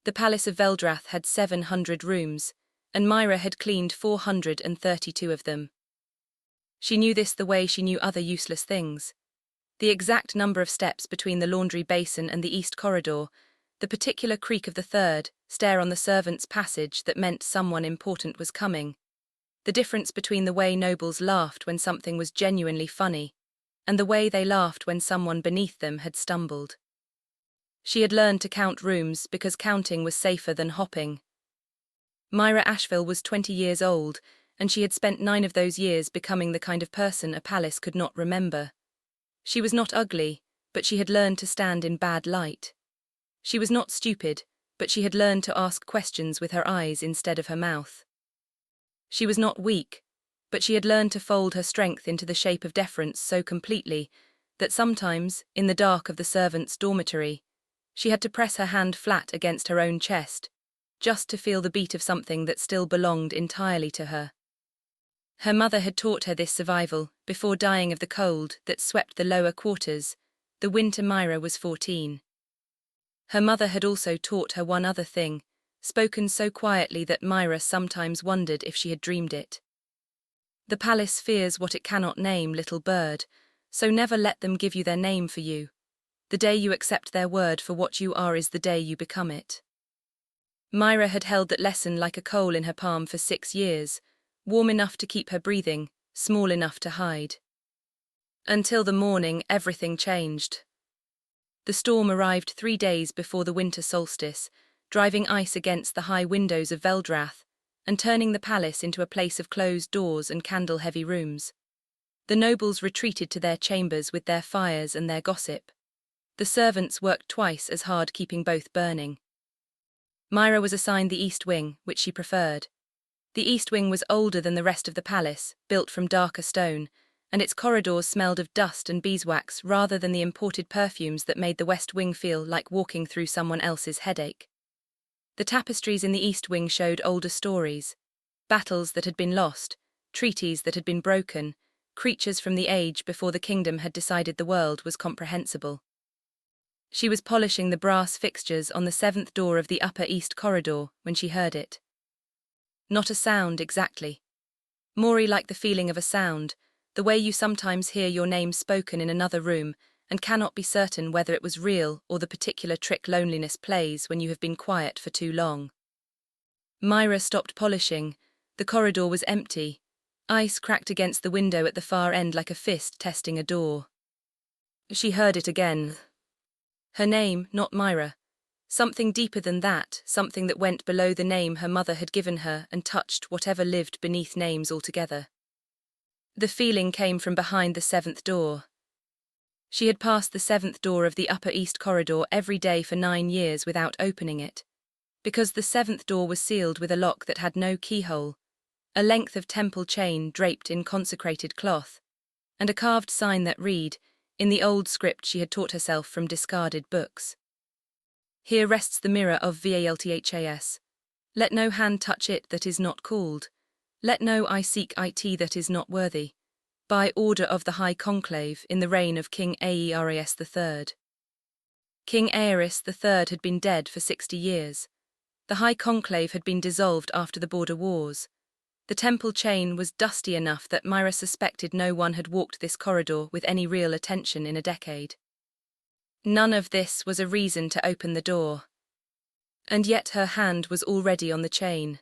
The palace of Veldrath had 700 rooms, and Mira had cleaned 432 of them. She knew this the way she knew other useless things. The exact number of steps between the laundry basin and the east corridor, the particular creak of the third stair on the servants' passage that meant someone important was coming, the difference between the way nobles laughed when something was genuinely funny, and the way they laughed when someone beneath them had stumbled. She had learned to count rooms because counting was safer than hopping. Mira Asheville was 20 years old, and she had spent 9 of those years becoming the kind of person a palace could not remember. She was not ugly, but she had learned to stand in bad light. She was not stupid, but she had learned to ask questions with her eyes instead of her mouth. She was not weak, but she had learned to fold her strength into the shape of deference so completely that sometimes, in the dark of the servants' dormitory, she had to press her hand flat against her own chest, just to feel the beat of something that still belonged entirely to her. Her mother had taught her this survival before dying of the cold that swept the lower quarters, the winter Mira was 14. Her mother had also taught her one other thing, spoken so quietly that Mira sometimes wondered if she had dreamed it. The palace fears what it cannot name, little bird, so never let them give you their name for you. The day you accept their word for what you are is the day you become it. Mira had held that lesson like a coal in her palm for 6 years, warm enough to keep her breathing, small enough to hide. Until the morning, everything changed. The storm arrived 3 days before the winter solstice, driving ice against the high windows of Veldrath, and turning the palace into a place of closed doors and candle-heavy rooms. The nobles retreated to their chambers with their fires and their gossip. The servants worked twice as hard, keeping both burning. Mira was assigned the East Wing, which she preferred. The East Wing was older than the rest of the palace, built from darker stone, and its corridors smelled of dust and beeswax rather than the imported perfumes that made the West Wing feel like walking through someone else's headache. The tapestries in the East Wing showed older stories, battles that had been lost, treaties that had been broken, creatures from the age before the kingdom had decided the world was comprehensible. She was polishing the brass fixtures on the 7th door of the upper east corridor when she heard it. Not a sound exactly. More like the feeling of a sound, the way you sometimes hear your name spoken in another room and cannot be certain whether it was real or the particular trick loneliness plays when you have been quiet for too long. Mira stopped polishing. The corridor was empty. Ice cracked against the window at the far end like a fist testing a door. She heard it again. Her name, not Mira. Something deeper than that, something that went below the name her mother had given her and touched whatever lived beneath names altogether. The feeling came from behind the 7th door. She had passed the 7th door of the upper east corridor every day for 9 years without opening it, because the 7th door was sealed with a lock that had no keyhole, a length of temple chain draped in consecrated cloth, and a carved sign that read, in the old script she had taught herself from discarded books. Here rests the Mirror of Vaelthas. Let no hand touch it that is not called. Let no eye seek it that is not worthy. By order of the High Conclave in the reign of King Aeris III. King Aeris III had been dead for 60 years. The High Conclave had been dissolved after the border wars. The temple chain was dusty enough that Mira suspected no one had walked this corridor with any real attention in a decade. None of this was a reason to open the door. And yet her hand was already on the chain.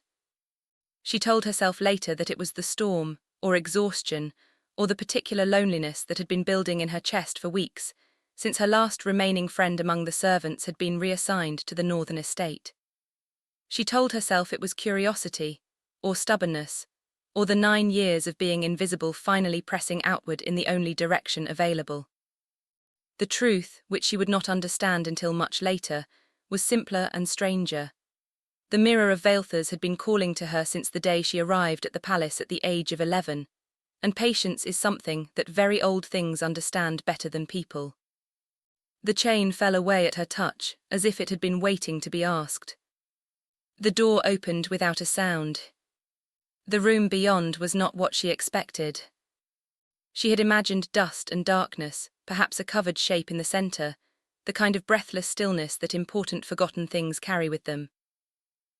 She told herself later that it was the storm, or exhaustion, or the particular loneliness that had been building in her chest for weeks, since her last remaining friend among the servants had been reassigned to the northern estate. She told herself it was curiosity, or stubbornness, or the 9 years of being invisible finally pressing outward in the only direction available. The truth, which she would not understand until much later, was simpler and stranger. The Mirror of Vaelthas had been calling to her since the day she arrived at the palace at the age of 11, and patience is something that very old things understand better than people. The chain fell away at her touch, as if it had been waiting to be asked. The door opened without a sound. The room beyond was not what she expected. She had imagined dust and darkness, perhaps a covered shape in the center, the kind of breathless stillness that important forgotten things carry with them.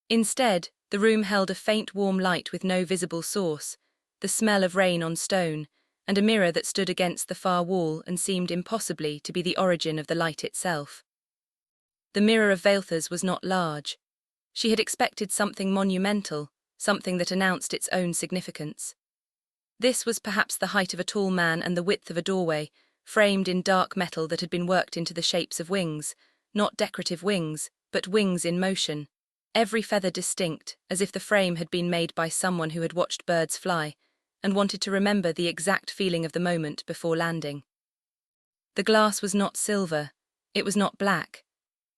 Instead, the room held a faint warm light with no visible source, the smell of rain on stone, and a mirror that stood against the far wall and seemed impossibly to be the origin of the light itself. The Mirror of Vaelthas was not large. She had expected something monumental, something that announced its own significance. This was perhaps the height of a tall man and the width of a doorway, framed in dark metal that had been worked into the shapes of wings, not decorative wings, but wings in motion, every feather distinct, as if the frame had been made by someone who had watched birds fly, and wanted to remember the exact feeling of the moment before landing. The glass was not silver, it was not black.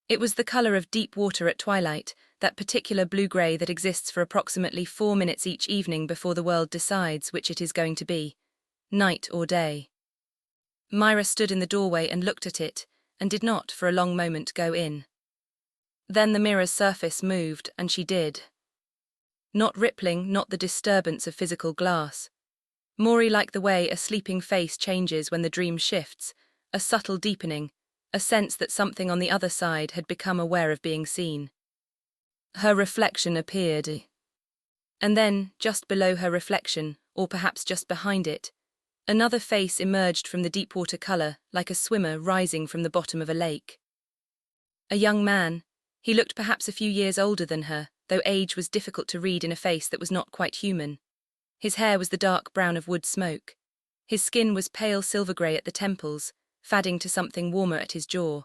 It was the color of deep water at twilight, that particular blue-gray that exists for approximately 4 minutes each evening before the world decides which it is going to be, night or day. Mira stood in the doorway and looked at it, and did not, for a long moment, go in. Then the mirror's surface moved, and she did. Not rippling, not the disturbance of physical glass. More like the way a sleeping face changes when the dream shifts, a subtle deepening, a sense that something on the other side had become aware of being seen. Her reflection appeared. And then, just below her reflection, or perhaps just behind it, another face emerged from the deep water color, like a swimmer rising from the bottom of a lake. A young man. He looked perhaps a few years older than her, though age was difficult to read in a face that was not quite human. His hair was the dark brown of wood smoke. His skin was pale silver-grey at the temples, fading to something warmer at his jaw.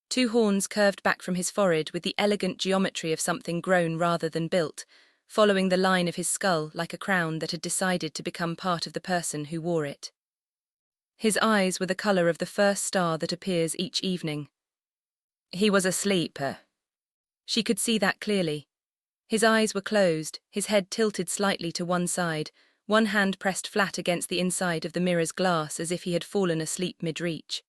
2 horns curved back from his forehead with the elegant geometry of something grown rather than built, following the line of his skull like a crown that had decided to become part of the person who wore it. His eyes were the color of the first star that appears each evening. He was asleep. She could see that clearly. His eyes were closed, his head tilted slightly to one side, one hand pressed flat against the inside of the mirror's glass as if he had fallen asleep mid-reach.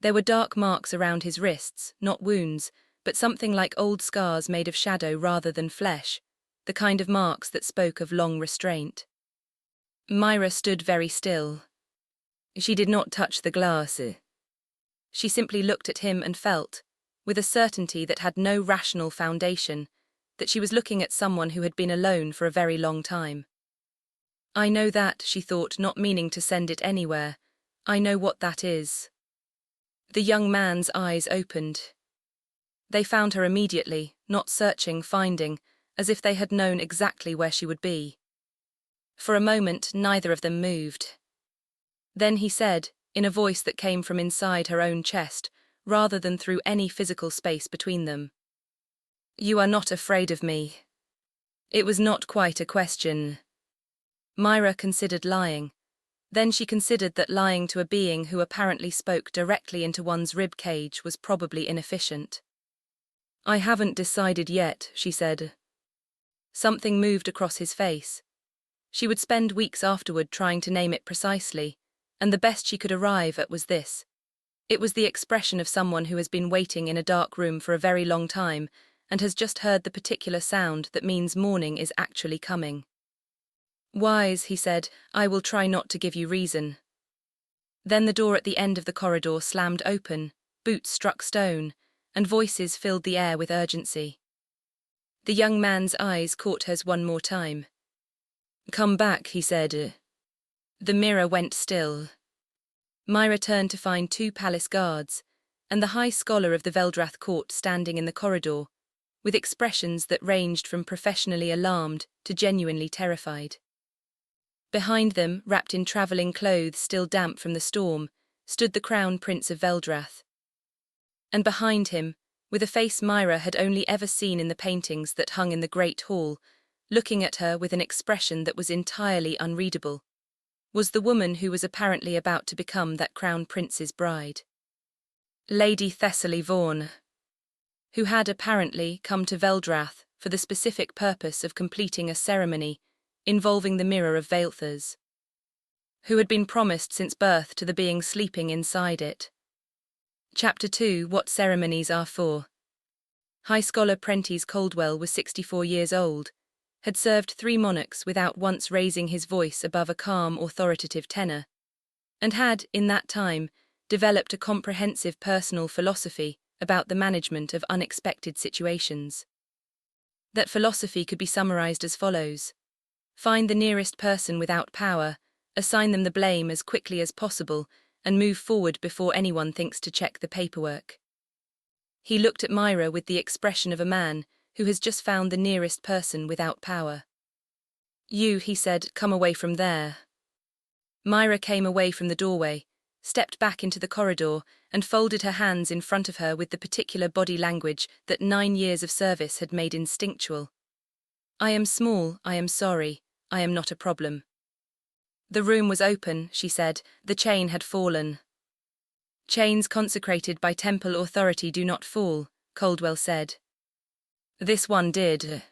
There were dark marks around his wrists, not wounds, but something like old scars made of shadow rather than flesh, the kind of marks that spoke of long restraint. Mira stood very still. She did not touch the glass. She simply looked at him and felt, with a certainty that had no rational foundation, that she was looking at someone who had been alone for a very long time. I know that, she thought, not meaning to send it anywhere. I know what that is. The young man's eyes opened. They found her immediately, not searching, finding, as if they had known exactly where she would be. For a moment, neither of them moved. Then he said, in a voice that came from inside her own chest, rather than through any physical space between them. "You are not afraid of me." It was not quite a question. Mira considered lying. Then she considered that lying to a being who apparently spoke directly into one's rib cage was probably inefficient. "I haven't decided yet," she said. Something moved across his face. She would spend weeks afterward trying to name it precisely, and the best she could arrive at was this. It was the expression of someone who has been waiting in a dark room for a very long time and has just heard the particular sound that means morning is actually coming. "Wise," he said, "I will try not to give you reason." Then the door at the end of the corridor slammed open, boots struck stone, and voices filled the air with urgency. The young man's eyes caught hers one more time. "Come back," he said. The mirror went still. Mira turned to find 2 palace guards, and the high scholar of the Veldrath court standing in the corridor, with expressions that ranged from professionally alarmed to genuinely terrified. Behind them, wrapped in travelling clothes still damp from the storm, stood the Crown Prince of Veldrath. And behind him, with a face Mira had only ever seen in the paintings that hung in the great hall, looking at her with an expression that was entirely unreadable, was the woman who was apparently about to become that Crown Prince's bride. Lady Thessaly Vaughan, who had apparently come to Veldrath for the specific purpose of completing a ceremony involving the Mirror of Vaelthas, who had been promised since birth to the being sleeping inside it. Chapter 2: What Ceremonies Are For. High Scholar Prentice Coldwell was 64 years old, had served 3 monarchs without once raising his voice above a calm, authoritative tenor, and had, in that time, developed a comprehensive personal philosophy about the management of unexpected situations. That philosophy could be summarized as follows: find the nearest person without power, assign them the blame as quickly as possible, and move forward before anyone thinks to check the paperwork. He looked at Mira with the expression of a man who has just found the nearest person without power. You, he said, come away from there. Mira came away from the doorway, stepped back into the corridor, and folded her hands in front of her with the particular body language that 9 years of service had made instinctual. I am small, I am sorry, I am not a problem. The room was open, she said, the chain had fallen. Chains consecrated by temple authority do not fall, Caldwell said. This one did.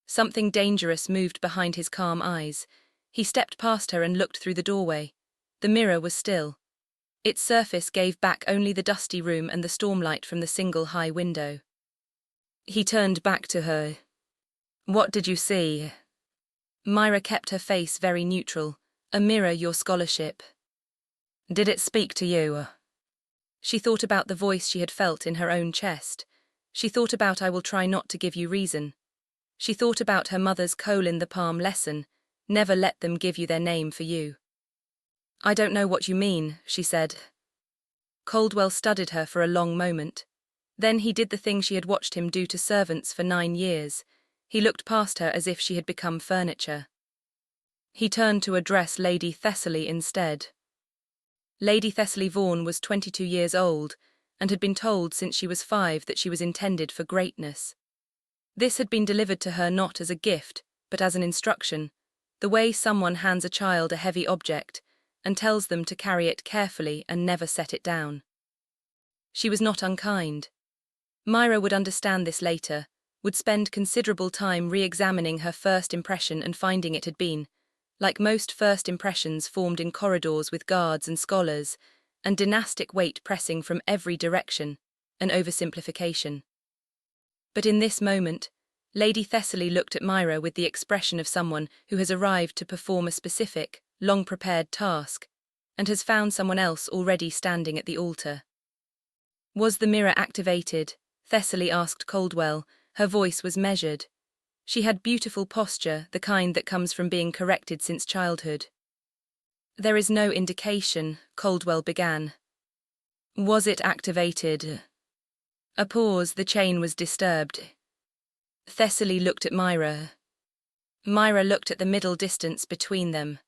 Something dangerous moved behind his calm eyes. He stepped past her and looked through the doorway. The mirror was still. Its surface gave back only the dusty room and the stormlight from the single high window. He turned back to her. What did you see? Mira kept her face very neutral. A mirror, your scholarship. Did it speak to you? She thought about the voice she had felt in her own chest. She thought about I will try not to give you reason. She thought about her mother's coal-in-the-palm lesson, never let them give you their name for you. I don't know what you mean, she said. Caldwell studied her for a long moment. Then he did the thing she had watched him do to servants for 9 years. He looked past her as if she had become furniture. He turned to address Lady Thessaly instead. Lady Thessaly Vaughan was 22 years old, and had been told since she was 5 that she was intended for greatness. This had been delivered to her not as a gift, but as an instruction, the way someone hands a child a heavy object and tells them to carry it carefully and never set it down. She was not unkind. Mira would understand this later, would spend considerable time re-examining her first impression and finding it had been, like most first impressions formed in corridors with guards and scholars, and dynastic weight pressing from every direction, an oversimplification. But in this moment, Lady Thessaly looked at Mira with the expression of someone who has arrived to perform a specific, long-prepared task, and has found someone else already standing at the altar. Was the mirror activated? Thessaly asked Caldwell. Her voice was measured. She had beautiful posture, the kind that comes from being corrected since childhood. There is no indication, Caldwell began. Was it activated? A pause, the chain was disturbed. Thessaly looked at Mira. Mira looked at the middle distance between them.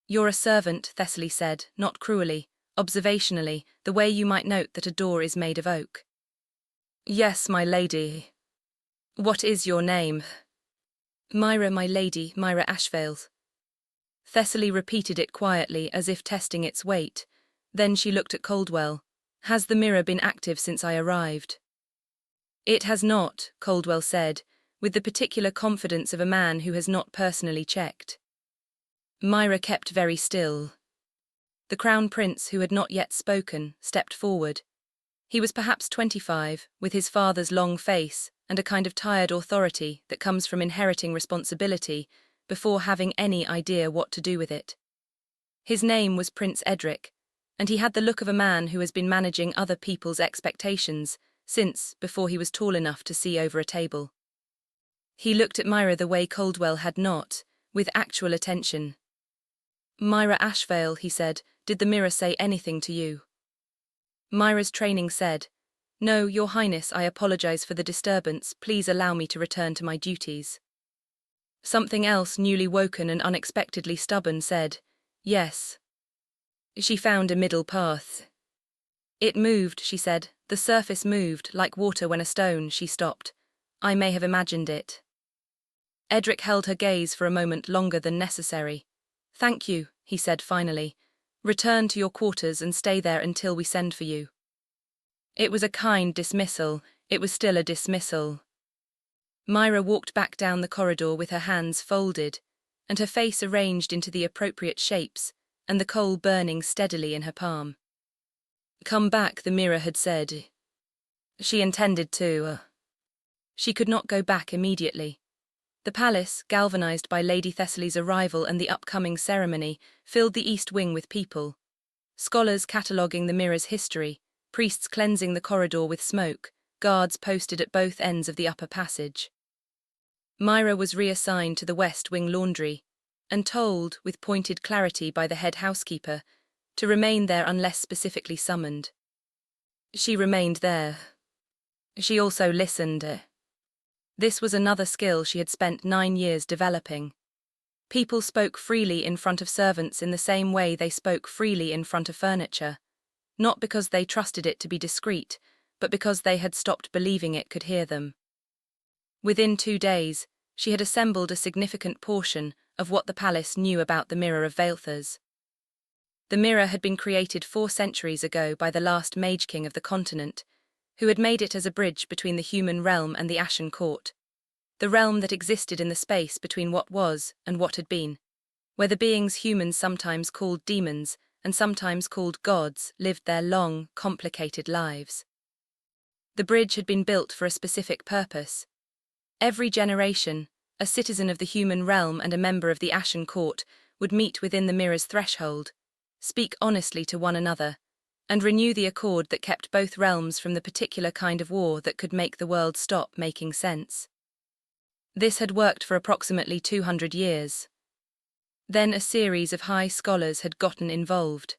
You're a servant, Thessaly said, not cruelly, observationally, the way you might note that a door is made of oak. Yes, my lady. What is your name? Mira, my lady, Mira Ashvail. Thessaly repeated it quietly as if testing its weight. Then she looked at Caldwell. Has the mirror been active since I arrived? It has not, Caldwell said, with the particular confidence of a man who has not personally checked. Mira kept very still. The Crown Prince, who had not yet spoken, stepped forward. He was perhaps 25, with his father's long face and a kind of tired authority that comes from inheriting responsibility before having any idea what to do with it. His name was Prince Edric, and he had the look of a man who has been managing other people's expectations since before he was tall enough to see over a table. He looked at Mira the way Caldwell had not, with actual attention. Mira Ashvail, he said, did the mirror say anything to you? Mira's training said, No, Your Highness, I apologize for the disturbance, please allow me to return to my duties. Something else, newly woken and unexpectedly stubborn, said, Yes. She found a middle path. It moved, she said, the surface moved, like water when a stone, she stopped. I may have imagined it. Edric held her gaze for a moment longer than necessary. Thank you, he said finally. Return to your quarters and stay there until we send for you. It was a kind dismissal, it was still a dismissal. Mira walked back down the corridor with her hands folded, and her face arranged into the appropriate shapes, and the coal burning steadily in her palm. Come back, the mirror had said. She intended to. She could not go back immediately. The palace, galvanized by Lady Thessaly's arrival and the upcoming ceremony, filled the east wing with people. Scholars cataloguing the mirror's history, priests cleansing the corridor with smoke, guards posted at both ends of the upper passage. Mira was reassigned to the West Wing laundry, and told, with pointed clarity by the head housekeeper, to remain there unless specifically summoned. She remained there. She also listened. This was another skill she had spent 9 years developing. People spoke freely in front of servants in the same way they spoke freely in front of furniture, not because they trusted it to be discreet, but because they had stopped believing it could hear them. Within 2 days, she had assembled a significant portion of what the palace knew about the Mirror of Vaelthas. The mirror had been created 4 centuries ago by the last Mage King of the continent, who had made it as a bridge between the human realm and the Ashen Court, the realm that existed in the space between what was and what had been, where the beings humans sometimes called demons and sometimes called gods lived their long, complicated lives. The bridge had been built for a specific purpose. Every generation, a citizen of the human realm and a member of the Ashen Court would meet within the mirror's threshold, speak honestly to one another, and renew the accord that kept both realms from the particular kind of war that could make the world stop making sense. This had worked for approximately 200 years. Then a series of high scholars had gotten involved.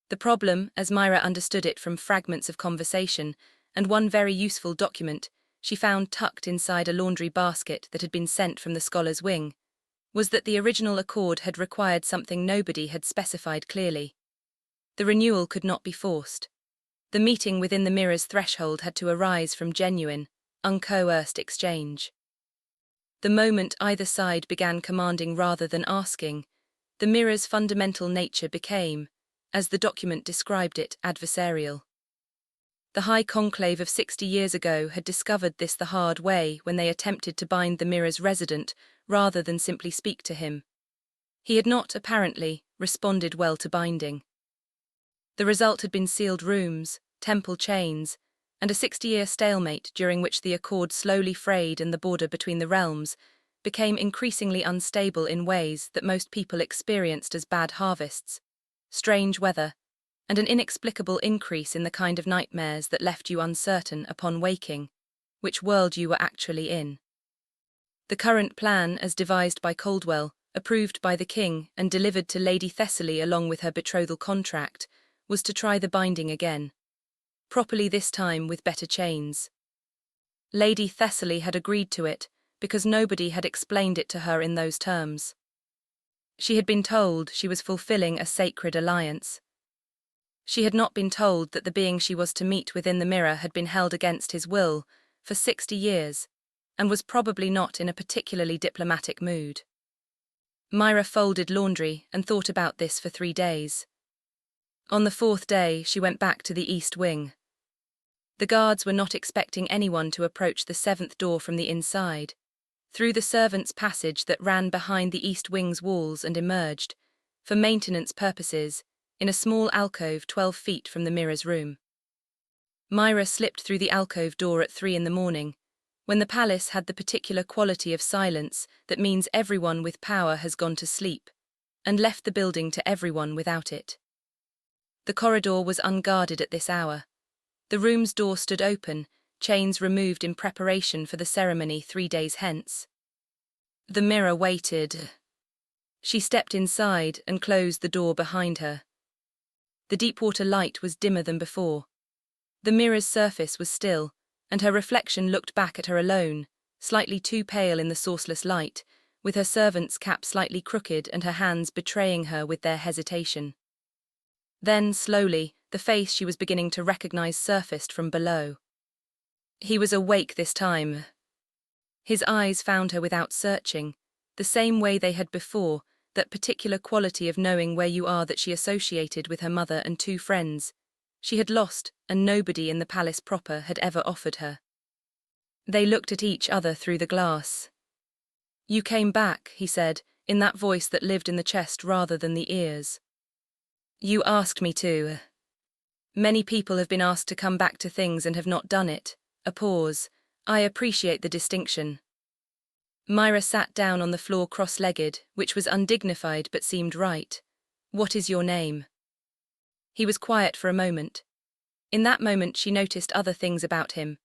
The problem, as Mira understood it from fragments of conversation and one very useful document she found tucked inside a laundry basket that had been sent from the scholars' wing, was that the original accord had required something nobody had specified clearly. The renewal could not be forced. The meeting within the mirror's threshold had to arise from genuine, uncoerced exchange. The moment either side began commanding rather than asking, the mirror's fundamental nature became, as the document described it, adversarial. The High Conclave of 60 years ago had discovered this the hard way when they attempted to bind the mirror's resident rather than simply speak to him. He had not, apparently, responded well to binding. The result had been sealed rooms, temple chains, and a 60-year stalemate during which the accord slowly frayed and the border between the realms became increasingly unstable in ways that most people experienced as bad harvests, strange weather, and an inexplicable increase in the kind of nightmares that left you uncertain upon waking which world you were actually in. The current plan, as devised by Caldwell, approved by the king and delivered to Lady Thessaly along with her betrothal contract, was to try the binding again. Properly this time with better chains. Lady Thessaly had agreed to it because nobody had explained it to her in those terms. She had been told she was fulfilling a sacred alliance. She had not been told that the being she was to meet within the mirror had been held against his will for 60 years and was probably not in a particularly diplomatic mood. Mira folded laundry and thought about this for 3 days. On the 4th day, she went back to the East Wing. The guards were not expecting anyone to approach the 7th door from the inside, through the servants' passage that ran behind the East Wing's walls and emerged, for maintenance purposes, in a small alcove 12 feet from the mirror's room. Mira slipped through the alcove door at 3 in the morning, when the palace had the particular quality of silence that means everyone with power has gone to sleep, and left the building to everyone without it. The corridor was unguarded at this hour. The room's door stood open, chains removed in preparation for the ceremony 3 days hence. The mirror waited. She stepped inside and closed the door behind her. The deep-water light was dimmer than before. The mirror's surface was still, and her reflection looked back at her alone, slightly too pale in the sourceless light, with her servant's cap slightly crooked and her hands betraying her with their hesitation. Then, slowly, the face she was beginning to recognize surfaced from below. He was awake this time. His eyes found her without searching, the same way they had before, that particular quality of knowing where you are that she associated with her mother and 2 friends. She had lost, and nobody in the palace proper had ever offered her. They looked at each other through the glass. "You came back," he said, in that voice that lived in the chest rather than the ears. "You asked me to. Many people have been asked to come back to things and have not done it." A pause. "I appreciate the distinction." Mira sat down on the floor cross-legged, which was undignified but seemed right. "What is your name?" He was quiet for a moment. In that moment she noticed other things about him.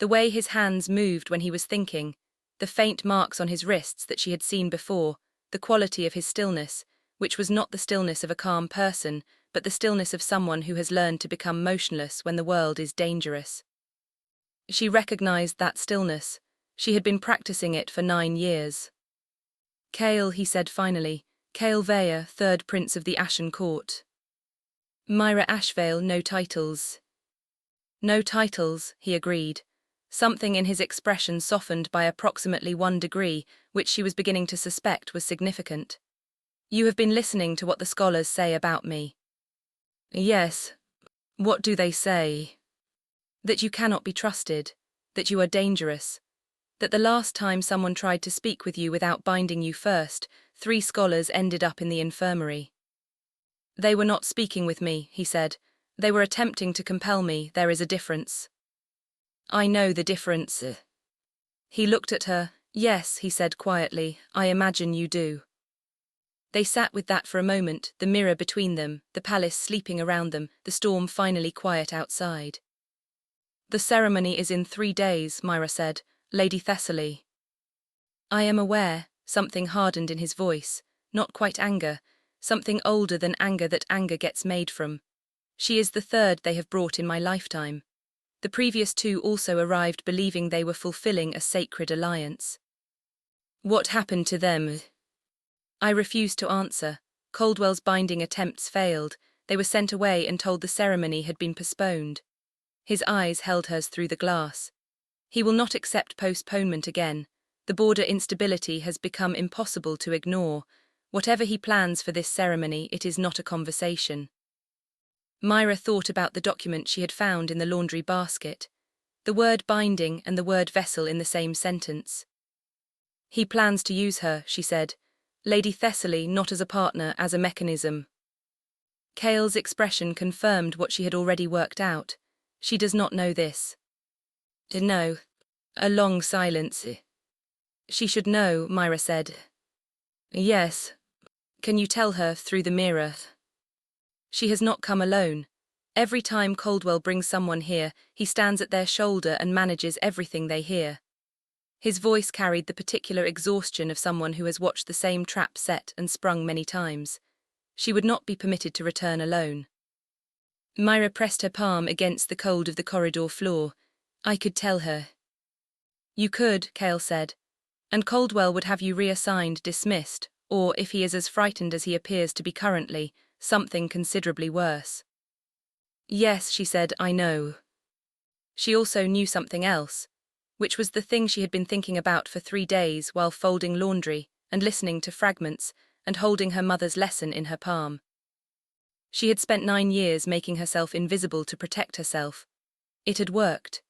The way his hands moved when he was thinking, the faint marks on his wrists that she had seen before, the quality of his stillness, which was not the stillness of a calm person, but the stillness of someone who has learned to become motionless when the world is dangerous. She recognized that stillness. She had been practicing it for 9 years. Kale, he said finally, Kale Vaya, 3rd Prince of the Ashen Court. Mira Ashvale, no titles. No titles, he agreed. Something in his expression softened by approximately 1 degree, which she was beginning to suspect was significant. You have been listening to what the scholars say about me. Yes. What do they say? That you cannot be trusted, that you are dangerous, that the last time someone tried to speak with you without binding you first, 3 scholars ended up in the infirmary. They were not speaking with me, he said. They were attempting to compel me. There is a difference. I know the difference. He looked at her. Yes, he said quietly, I imagine you do. They sat with that for a moment, the mirror between them, the palace sleeping around them, the storm finally quiet outside. The ceremony is in 3 days, Mira said, Lady Thessaly. I am aware, something hardened in his voice, not quite anger, something older than anger that anger gets made from. She is the 3rd they have brought in my lifetime. The previous 2 also arrived believing they were fulfilling a sacred alliance. What happened to them? I refused to answer. Caldwell's binding attempts failed. They were sent away and told the ceremony had been postponed. His eyes held hers through the glass. He will not accept postponement again. The border instability has become impossible to ignore. Whatever he plans for this ceremony, it is not a conversation. Mira thought about the document she had found in the laundry basket. The word binding and the word vessel in the same sentence. He plans to use her, she said. Lady Thessaly, not as a partner, as a mechanism. Kale's expression confirmed what she had already worked out. She does not know this. No. A long silence. She should know, Mira said. Yes. Can you tell her through the mirror? She has not come alone. Every time Caldwell brings someone here, he stands at their shoulder and manages everything they hear. His voice carried the particular exhaustion of someone who has watched the same trap set and sprung many times. She would not be permitted to return alone. Mira pressed her palm against the cold of the corridor floor. I could tell her. You could, Kale said. And Caldwell would have you reassigned, dismissed, or, if he is as frightened as he appears to be currently, something considerably worse. Yes, she said, I know. She also knew something else, which was the thing she had been thinking about for 3 days while folding laundry and listening to fragments and holding her mother's lesson in her palm. She had spent 9 years making herself invisible to protect herself. It had worked.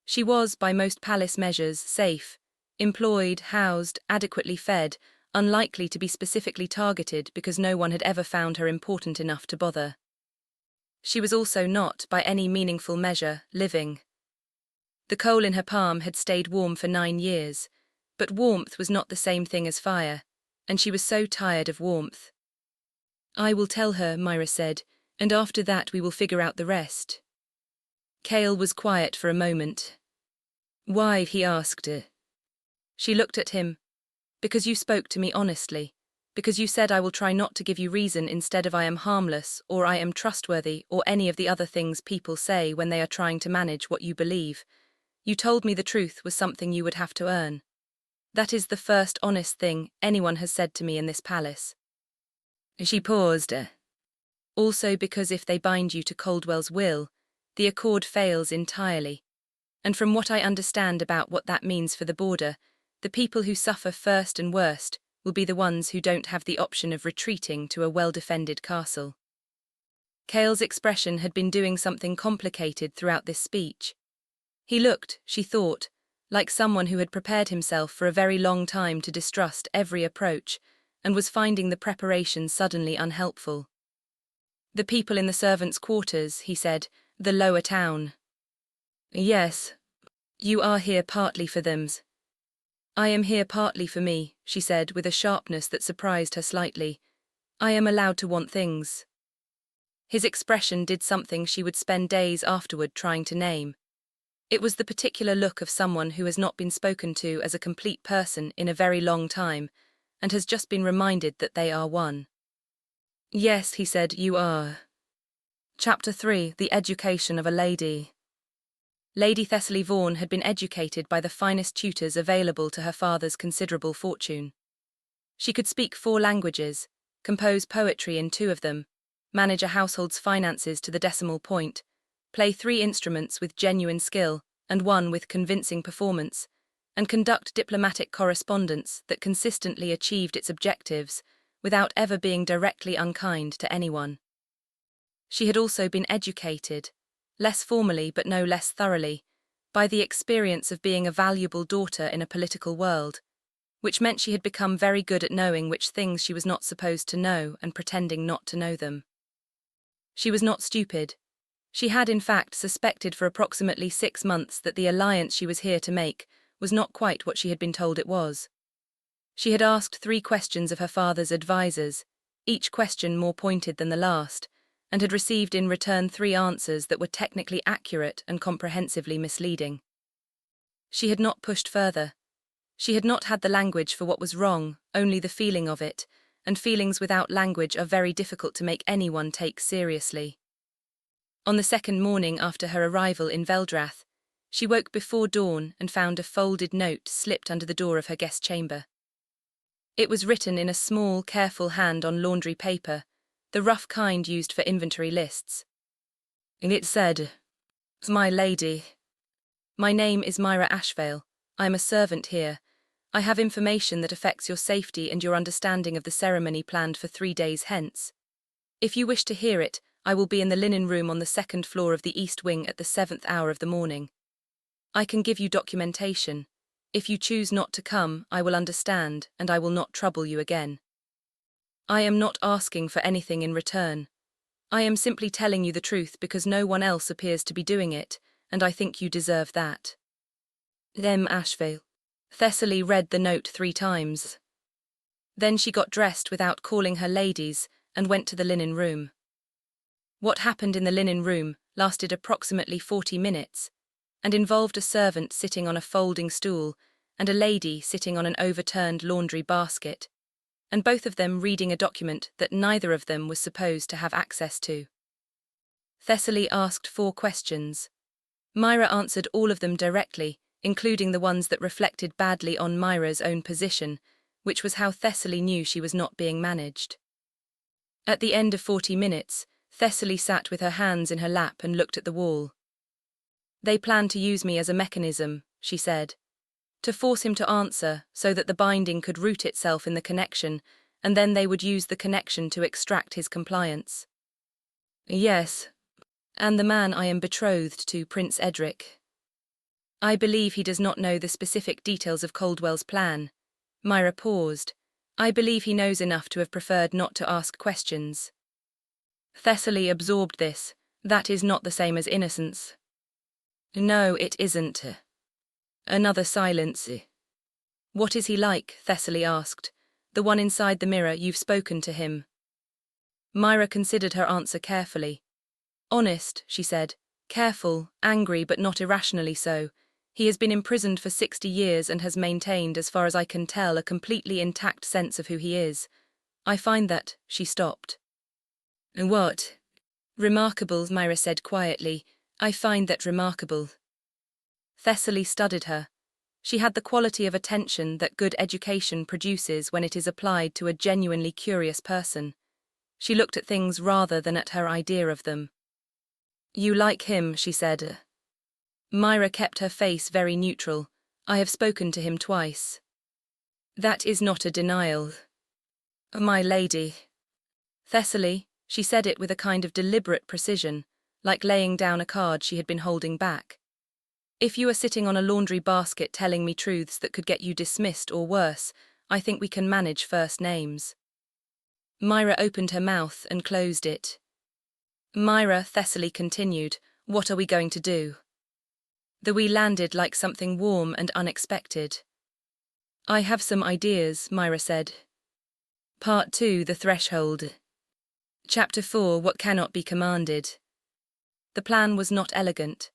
She was, by most palace measures, safe, employed, housed, adequately fed, unlikely to be specifically targeted because no one had ever found her important enough to bother. She was also not, by any meaningful measure, living. The coal in her palm had stayed warm for 9 years, but warmth was not the same thing as fire, and she was so tired of warmth. I will tell her, Mira said, and after that we will figure out the rest. Kale was quiet for a moment. Why, he asked her. She looked at him. Because you spoke to me honestly. Because you said I will try not to give you reason instead of I am harmless, or I am trustworthy, or any of the other things people say when they are trying to manage what you believe. You told me the truth was something you would have to earn. That is the first honest thing anyone has said to me in this palace. She paused. Also because if they bind you to Caldwell's will, the accord fails entirely. And from what I understand about what that means for the border, the people who suffer first and worst will be the ones who don't have the option of retreating to a well-defended castle. Kale's expression had been doing something complicated throughout this speech. He looked, she thought, like someone who had prepared himself for a very long time to distrust every approach, and was finding the preparation suddenly unhelpful. The people in the servants' quarters, he said, the lower town. Yes, you are here partly for them. I am here partly for me, she said with a sharpness that surprised her slightly. I am allowed to want things. His expression did something she would spend days afterward trying to name. It was the particular look of someone who has not been spoken to as a complete person in a very long time, and has just been reminded that they are one. "Yes," he said, "you are." Chapter 3: The Education of a Lady. Lady Thessaly Vaughan had been educated by the finest tutors available to her father's considerable fortune. She could speak 4 languages, compose poetry in 2 of them, manage a household's finances to the decimal point, play 3 instruments with genuine skill and 1 with convincing performance, and conduct diplomatic correspondence that consistently achieved its objectives without ever being directly unkind to anyone. She had also been educated, less formally but no less thoroughly, by the experience of being a valuable daughter in a political world, which meant she had become very good at knowing which things she was not supposed to know and pretending not to know them. She was not stupid. She had in fact suspected for approximately 6 months that the alliance she was here to make was not quite what she had been told it was. She had asked 3 questions of her father's advisers, each question more pointed than the last, and had received in return 3 answers that were technically accurate and comprehensively misleading. She had not pushed further. She had not had the language for what was wrong, only the feeling of it, and feelings without language are very difficult to make anyone take seriously. On the 2nd morning after her arrival in Veldrath, she woke before dawn and found a folded note slipped under the door of her guest chamber. It was written in a small, careful hand on laundry paper, the rough kind used for inventory lists. And it said, "My lady. My name is Mira Ashvale. I am a servant here. I have information that affects your safety and your understanding of the ceremony planned for 3 days hence. If you wish to hear it, I will be in the linen room on the 2nd floor of the east wing at the 7th hour of the morning. I can give you documentation. If you choose not to come, I will understand, and I will not trouble you again. I am not asking for anything in return. I am simply telling you the truth because no one else appears to be doing it, and I think you deserve that. M. Ashvale." Thessaly read the note 3 times. Then she got dressed without calling her ladies and went to the linen room. What happened in the linen room lasted approximately 40 minutes, and involved a servant sitting on a folding stool and a lady sitting on an overturned laundry basket, and both of them reading a document that neither of them was supposed to have access to. Thessaly asked 4 questions. Mira answered all of them directly, including the ones that reflected badly on Mira's own position, which was how Thessaly knew she was not being managed. At the end of 40 minutes, Thessaly sat with her hands in her lap and looked at the wall. "They plan to use me as a mechanism," she said, "to force him to answer so that the binding could root itself in the connection, and then they would use the connection to extract his compliance." "Yes, and the man I am betrothed to, Prince Edric. I believe he does not know the specific details of Coldwell's plan." Mira paused. "I believe he knows enough to have preferred not to ask questions." Thessaly absorbed this. "That is not the same as innocence." "No, it isn't." Another silence. "What is he like?" Thessaly asked. "The one inside the mirror, you've spoken to him." Mira considered her answer carefully. "Honest," she said. "Careful, angry but not irrationally so. He has been imprisoned for 60 years and has maintained, as far as I can tell, a completely intact sense of who he is. I find that—" She stopped. "What?" "Remarkable," Mira said quietly. "I find that remarkable." Thessaly studied her. She had the quality of attention that good education produces when it is applied to a genuinely curious person. She looked at things rather than at her idea of them. "You like him," she said. Mira kept her face very neutral. "I have spoken to him twice." "That is not a denial." "My lady." "Thessaly," she said it with a kind of deliberate precision, like laying down a card she had been holding back. "If you are sitting on a laundry basket telling me truths that could get you dismissed or worse, I think we can manage first names." Mira opened her mouth and closed it. "Mira," Thessaly continued, "what are we going to do?" We landed like something warm and unexpected. "I have some ideas," Mira said. Part 2: The Threshold. Chapter 4: What Cannot Be Commanded. The plan was not elegant.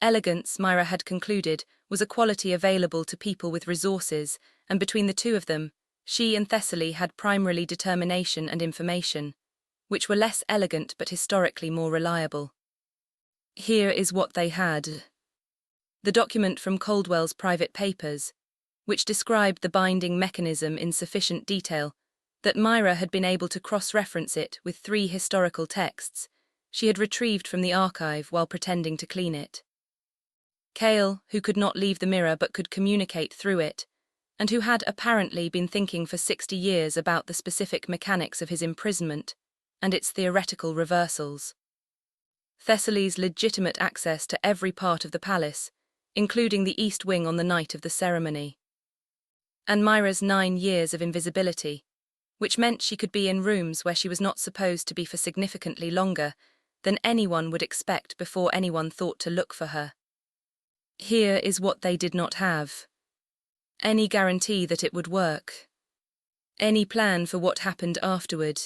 Elegance, Mira had concluded, was a quality available to people with resources, and between the two of them, she and Thessaly had primarily determination and information, which were less elegant but historically more reliable. Here is what they had. The document from Coldwell's private papers, which described the binding mechanism in sufficient detail that Mira had been able to cross-reference it with 3 historical texts she had retrieved from the archive while pretending to clean it. Cale, who could not leave the mirror but could communicate through it, and who had apparently been thinking for 60 years about the specific mechanics of his imprisonment and its theoretical reversals. Thessaly's legitimate access to every part of the palace, including the east wing on the night of the ceremony. And Mira's 9 years of invisibility, which meant she could be in rooms where she was not supposed to be for significantly longer than anyone would expect before anyone thought to look for her. Here is what they did not have. Any guarantee that it would work. Any plan for what happened afterward.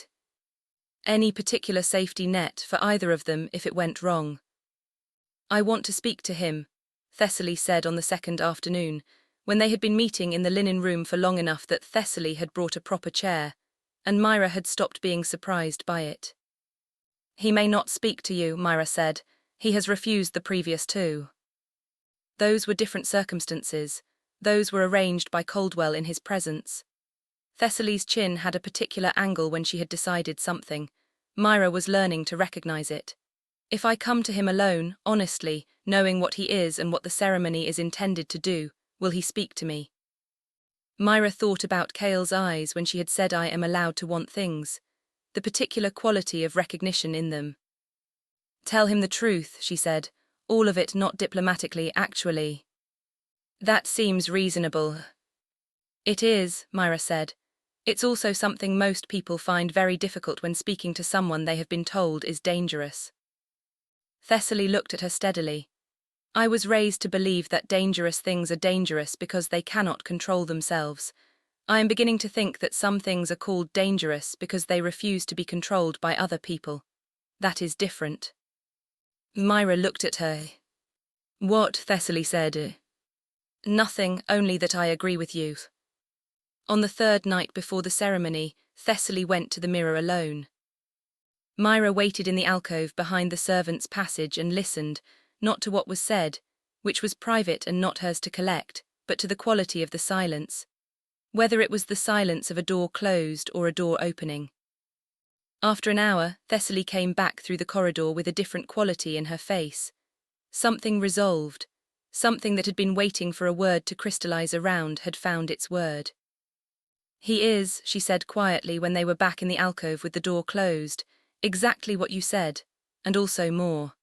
Any particular safety net for either of them if it went wrong. "I want to speak to him," Thessaly said on the second afternoon, when they had been meeting in the linen room for long enough that Thessaly had brought a proper chair, and Mira had stopped being surprised by it. "He may not speak to you," Mira said. "He has refused the previous 2. Those were different circumstances. Those were arranged by Coldwell in his presence. Thessaly's chin had a particular angle when she had decided something. Mira was learning to recognize it. "If I come to him alone, honestly, knowing what he is and what the ceremony is intended to do, will he speak to me?" Mira thought about Cale's eyes when she had said "I am allowed to want things," the particular quality of recognition in them. "Tell him the truth," she said, "all of it, not diplomatically, actually." "That seems reasonable." "It is," Mira said. "It's also something most people find very difficult when speaking to someone they have been told is dangerous." Thessaly looked at her steadily. "I was raised to believe that dangerous things are dangerous because they cannot control themselves. I am beginning to think that some things are called dangerous because they refuse to be controlled by other people. That is different." Mira looked at her. "What?" Thessaly said. "Nothing, only that I agree with you." On the 3rd night before the ceremony, Thessaly went to the mirror alone. Mira waited in the alcove behind the servants' passage and listened, not to what was said, which was private and not hers to collect, but to the quality of the silence, whether it was the silence of a door closed or a door opening. After an hour, Thessaly came back through the corridor with a different quality in her face. Something resolved, something that had been waiting for a word to crystallize around had found its word. "He is," she said quietly when they were back in the alcove with the door closed, "exactly what you said, and also more."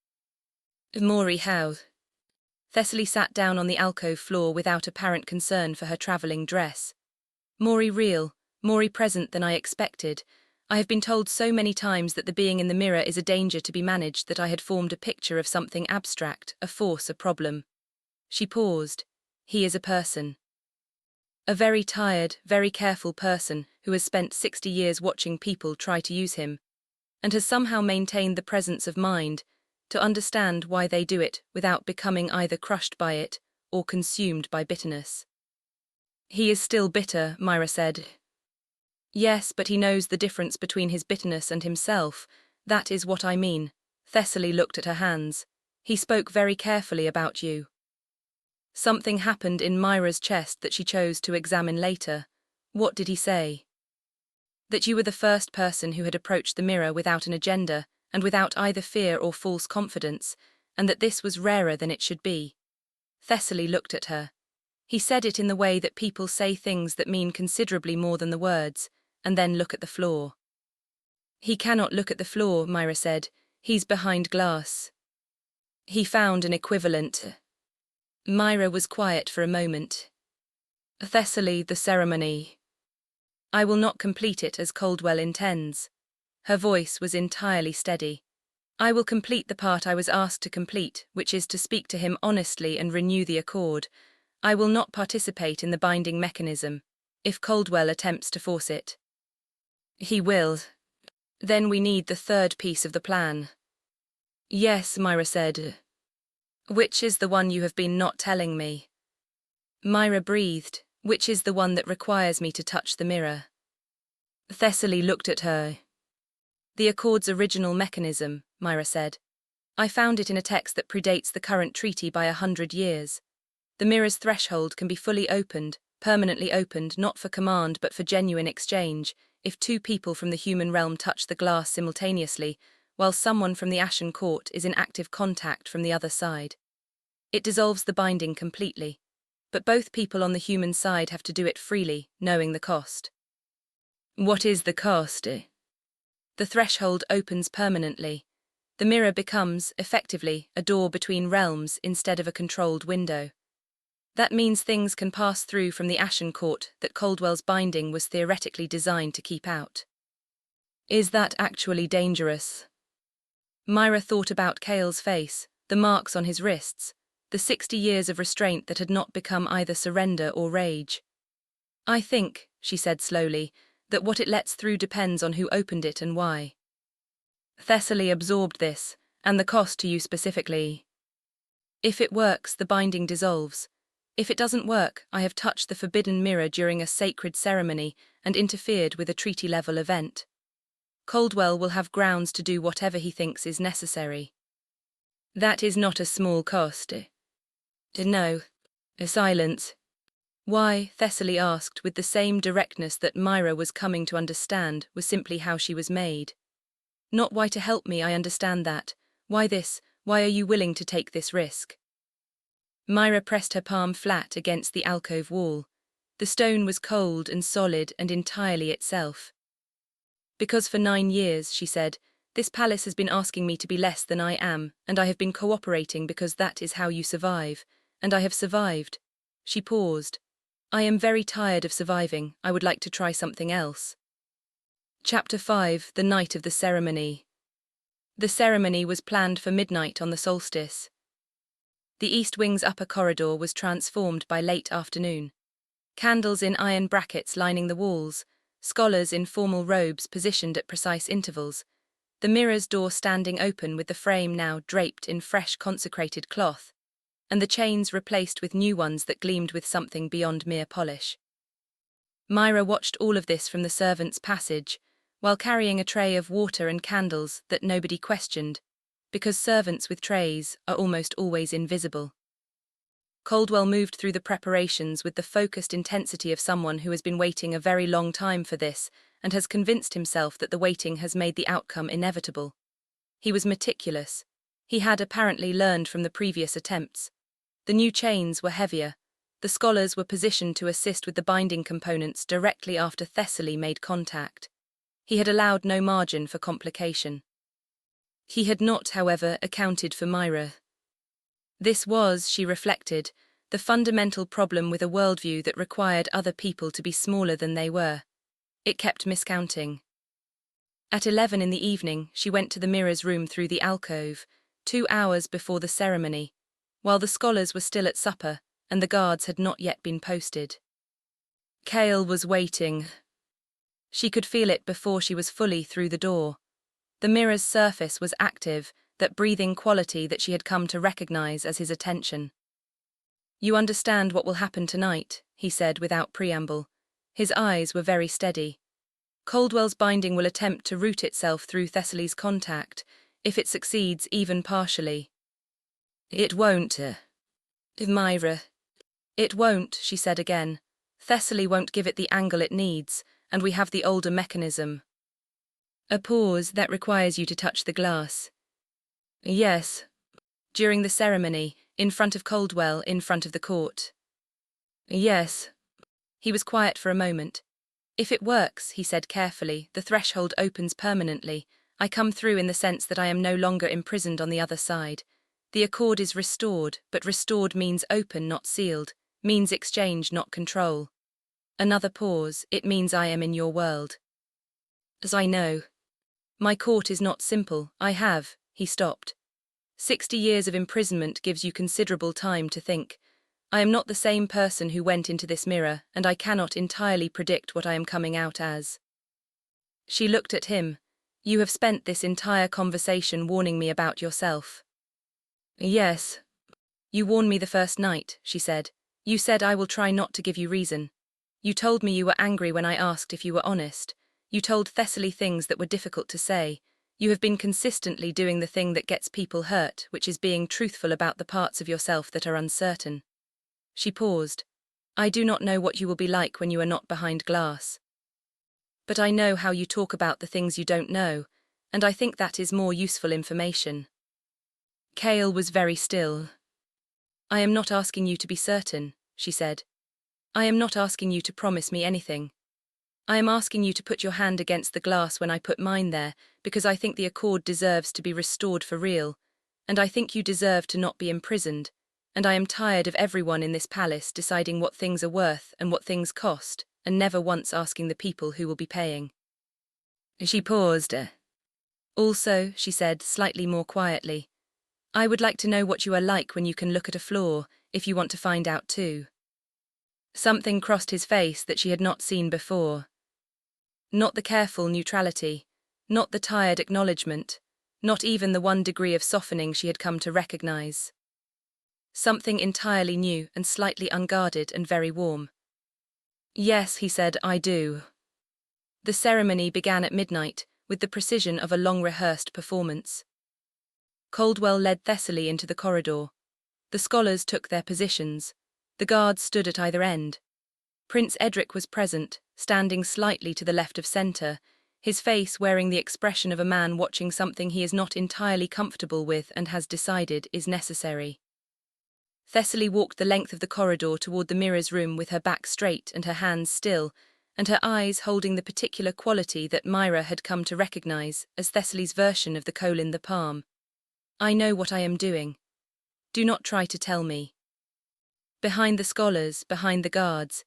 "Maury, how?" Thessaly sat down on the alcove floor without apparent concern for her travelling dress. "Maury real, more present than I expected. I have been told so many times that the being in the mirror is a danger to be managed that I had formed a picture of something abstract, a force, a problem." She paused. "He is a person. A very tired, very careful person who has spent 60 years watching people try to use him, and has somehow maintained the presence of mind to understand why they do it without becoming either crushed by it or consumed by bitterness." "He is still bitter," Mira said. "Yes, but he knows the difference between his bitterness and himself. That is what I mean." Thessaly looked at her hands. "He spoke very carefully about you." Something happened in Mira's chest that she chose to examine later. "What did he say?" "That you were the first person who had approached the mirror without an agenda and without either fear or false confidence, and that this was rarer than it should be." Thessaly looked at her. "He said it in the way that people say things that mean considerably more than the words, and then look at the floor." "He cannot look at the floor," Mira said. "He's behind glass." "He found an equivalent." Mira was quiet for a moment. "Thessaly, the ceremony. I will not complete it as Coldwell intends." Her voice was entirely steady. "I will complete the part I was asked to complete, which is to speak to him honestly and renew the accord. I will not participate in the binding mechanism, if Coldwell attempts to force it." "He will." Then we need the third piece of the plan. Yes, Mira said. Which is the one you have been not telling me? Mira breathed. Which is the one that requires me to touch the mirror? Thessaly looked at her. The Accord's original mechanism, Mira said. I found it in a text that predates the current treaty by 100 years. The mirror's threshold can be fully opened, permanently opened, not for command but for genuine exchange, if two people from the human realm touch the glass simultaneously, while someone from the Ashen Court is in active contact from the other side. It dissolves the binding completely, but both people on the human side have to do it freely, knowing the cost. What is the cost? The threshold opens permanently. The mirror becomes, effectively, a door between realms instead of a controlled window. That means things can pass through from the Ashen Court that Coldwell's binding was theoretically designed to keep out. Is that actually dangerous? Mira thought about Cale's face, the marks on his wrists, the 60 years of restraint that had not become either surrender or rage. I think, she said slowly, that what it lets through depends on who opened it and why. Thessaly absorbed this, and the cost to you specifically. If it works, the binding dissolves. If it doesn't work, I have touched the forbidden mirror during a sacred ceremony and interfered with a treaty-level event. Coldwell will have grounds to do whatever he thinks is necessary. That is not a small cost. No. A silence. Why, Thessaly asked with the same directness that Mira was coming to understand was simply how she was made. Not why to help me, I understand that. Why this? Why are you willing to take this risk? Mira pressed her palm flat against the alcove wall. The stone was cold and solid and entirely itself. Because for 9 years, she said, this palace has been asking me to be less than I am, and I have been cooperating because that is how you survive, and I have survived. She paused. I am very tired of surviving. I would like to try something else. Chapter 5, The Night of the Ceremony. The ceremony was planned for midnight on the solstice. The East Wing's upper corridor was transformed by late afternoon. Candles in iron brackets lining the walls, scholars in formal robes positioned at precise intervals, the mirror's door standing open with the frame now draped in fresh consecrated cloth, and the chains replaced with new ones that gleamed with something beyond mere polish. Mira watched all of this from the servants' passage, while carrying a tray of water and candles that nobody questioned, because servants with trays are almost always invisible. Coldwell moved through the preparations with the focused intensity of someone who has been waiting a very long time for this and has convinced himself that the waiting has made the outcome inevitable. He was meticulous. He had apparently learned from the previous attempts. The new chains were heavier. The scholars were positioned to assist with the binding components directly after Thessaly made contact. He had allowed no margin for complication. He had not, however, accounted for Mira. This was, she reflected, the fundamental problem with a worldview that required other people to be smaller than they were. It kept miscounting. At 11 in the evening, she went to the mirror's room through the alcove, 2 hours before the ceremony, while the scholars were still at supper and the guards had not yet been posted. Cale was waiting. She could feel it before she was fully through the door. The mirror's surface was active, that breathing quality that she had come to recognize as his attention. You understand what will happen tonight, he said without preamble. His eyes were very steady. Coldwell's binding will attempt to root itself through Thessaly's contact, if it succeeds even partially. It won't, Mira. It won't, she said again. Thessaly won't give it the angle it needs, and we have the older mechanism. A pause that requires you to touch the glass. Yes. During the ceremony, in front of Coldwell, in front of the court. Yes. He was quiet for a moment. If it works, he said carefully, the threshold opens permanently. I come through in the sense that I am no longer imprisoned on the other side. The accord is restored, but restored means open, not sealed, means exchange, not control. Another pause, it means I am in your world. As I know. My court is not simple, he stopped. 60 years of imprisonment gives you considerable time to think. I am not the same person who went into this mirror, and I cannot entirely predict what I am coming out as. She looked at him. You have spent this entire conversation warning me about yourself. Yes. You warned me the first night, she said. You said I will try not to give you reason. You told me you were angry when I asked if you were honest. You told Thessaly things that were difficult to say. You have been consistently doing the thing that gets people hurt, which is being truthful about the parts of yourself that are uncertain. She paused. I do not know what you will be like when you are not behind glass. But I know how you talk about the things you don't know, and I think that is more useful information. Kale was very still. I am not asking you to be certain, she said. I am not asking you to promise me anything. I am asking you to put your hand against the glass when I put mine there, because I think the accord deserves to be restored for real, and I think you deserve to not be imprisoned, and I am tired of everyone in this palace deciding what things are worth and what things cost, and never once asking the people who will be paying. She paused. Also, she said, slightly more quietly, I would like to know what you are like when you can look at a floor, if you want to find out too. Something crossed his face that she had not seen before. Not the careful neutrality, not the tired acknowledgement, not even the 1 degree of softening she had come to recognize. Something entirely new and slightly unguarded and very warm. Yes, he said, I do. The ceremony began at midnight, with the precision of a long-rehearsed performance. Caldwell led Thessaly into the corridor. The scholars took their positions. The guards stood at either end. Prince Edric was present, standing slightly to the left of center, his face wearing the expression of a man watching something he is not entirely comfortable with and has decided is necessary. Thessaly walked the length of the corridor toward the mirror's room with her back straight and her hands still, and her eyes holding the particular quality that Mira had come to recognize as Thessaly's version of the coal in the palm. I know what I am doing. Do not try to tell me. Behind the scholars, behind the guards,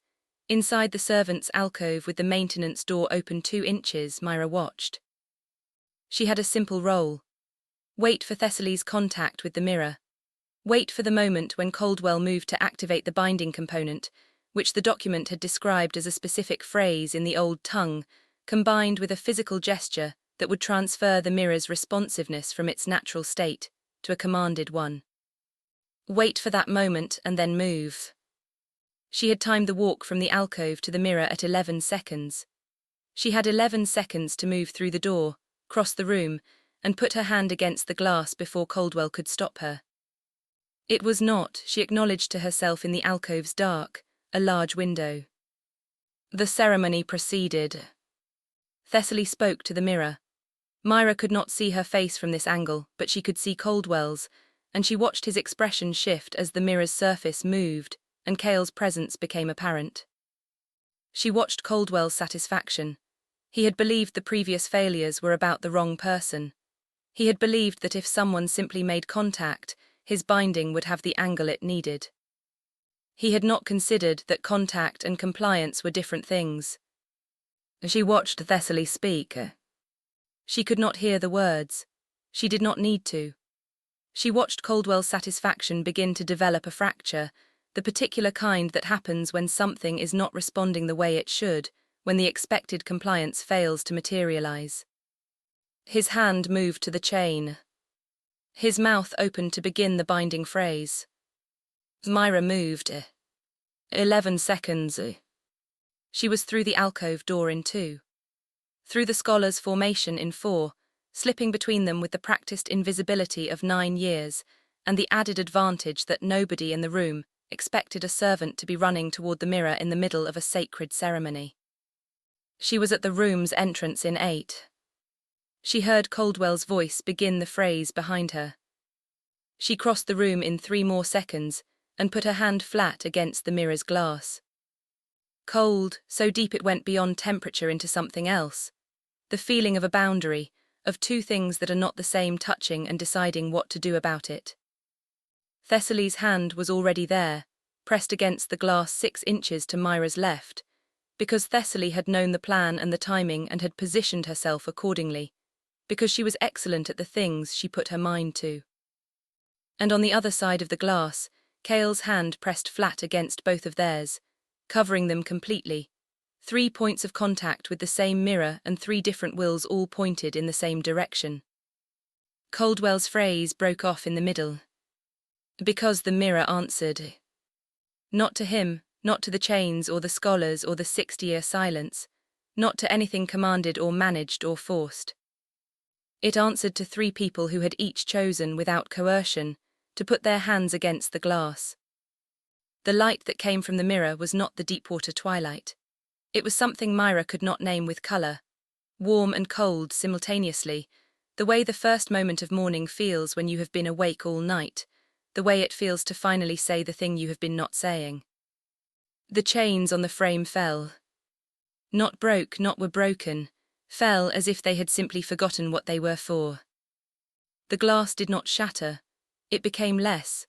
inside the servants' alcove with the maintenance door open 2 inches, Mira watched. She had a simple role. Wait for Thessaly's contact with the mirror. Wait for the moment when Caldwell moved to activate the binding component, which the document had described as a specific phrase in the old tongue, combined with a physical gesture that would transfer the mirror's responsiveness from its natural state to a commanded one. Wait for that moment and then move. She had timed the walk from the alcove to the mirror at 11 seconds. She had 11 seconds to move through the door, cross the room, and put her hand against the glass before Caldwell could stop her. It was not, she acknowledged to herself in the alcove's dark, a large window. The ceremony proceeded. Thessaly spoke to the mirror. Mira could not see her face from this angle, but she could see Caldwell's, and she watched his expression shift as the mirror's surface moved, and Cale's presence became apparent. She watched Caldwell's satisfaction. He had believed the previous failures were about the wrong person. He had believed that if someone simply made contact, his binding would have the angle it needed. He had not considered that contact and compliance were different things. She watched Thessaly speak. She could not hear the words. She did not need to. She watched Caldwell's satisfaction begin to develop a fracture, the particular kind that happens when something is not responding the way it should, when the expected compliance fails to materialize. His hand moved to the chain. His mouth opened to begin the binding phrase. Mira moved. 11 seconds. She was through the alcove door in 2. Through the scholars' formation in 4, slipping between them with the practiced invisibility of 9 years, and the added advantage that nobody in the room expected a servant to be running toward the mirror in the middle of a sacred ceremony. She was at the room's entrance in 8. She heard Caldwell's voice begin the phrase behind her. She crossed the room in 3 more seconds and put her hand flat against the mirror's glass. Cold, so deep it went beyond temperature into something else. The feeling of a boundary, of 2 things that are not the same touching and deciding what to do about it. Thessaly's hand was already there, pressed against the glass 6 inches to Mira's left, because Thessaly had known the plan and the timing and had positioned herself accordingly, because she was excellent at the things she put her mind to. And on the other side of the glass, Cale's hand pressed flat against both of theirs, covering them completely, 3 points of contact with the same mirror and 3 different wills all pointed in the same direction. Caldwell's phrase broke off in the middle. Because the mirror answered. Not to him, not to the chains or the scholars or the 60-year silence, not to anything commanded or managed or forced. It answered to 3 people who had each chosen, without coercion, to put their hands against the glass. The light that came from the mirror was not the Deepwater twilight. It was something Mira could not name with colour, warm and cold simultaneously, the way the first moment of morning feels when you have been awake all night, the way it feels to finally say the thing you have been not saying. The chains on the frame fell. Not broke, not were broken, fell as if they had simply forgotten what they were for. The glass did not shatter, it became less,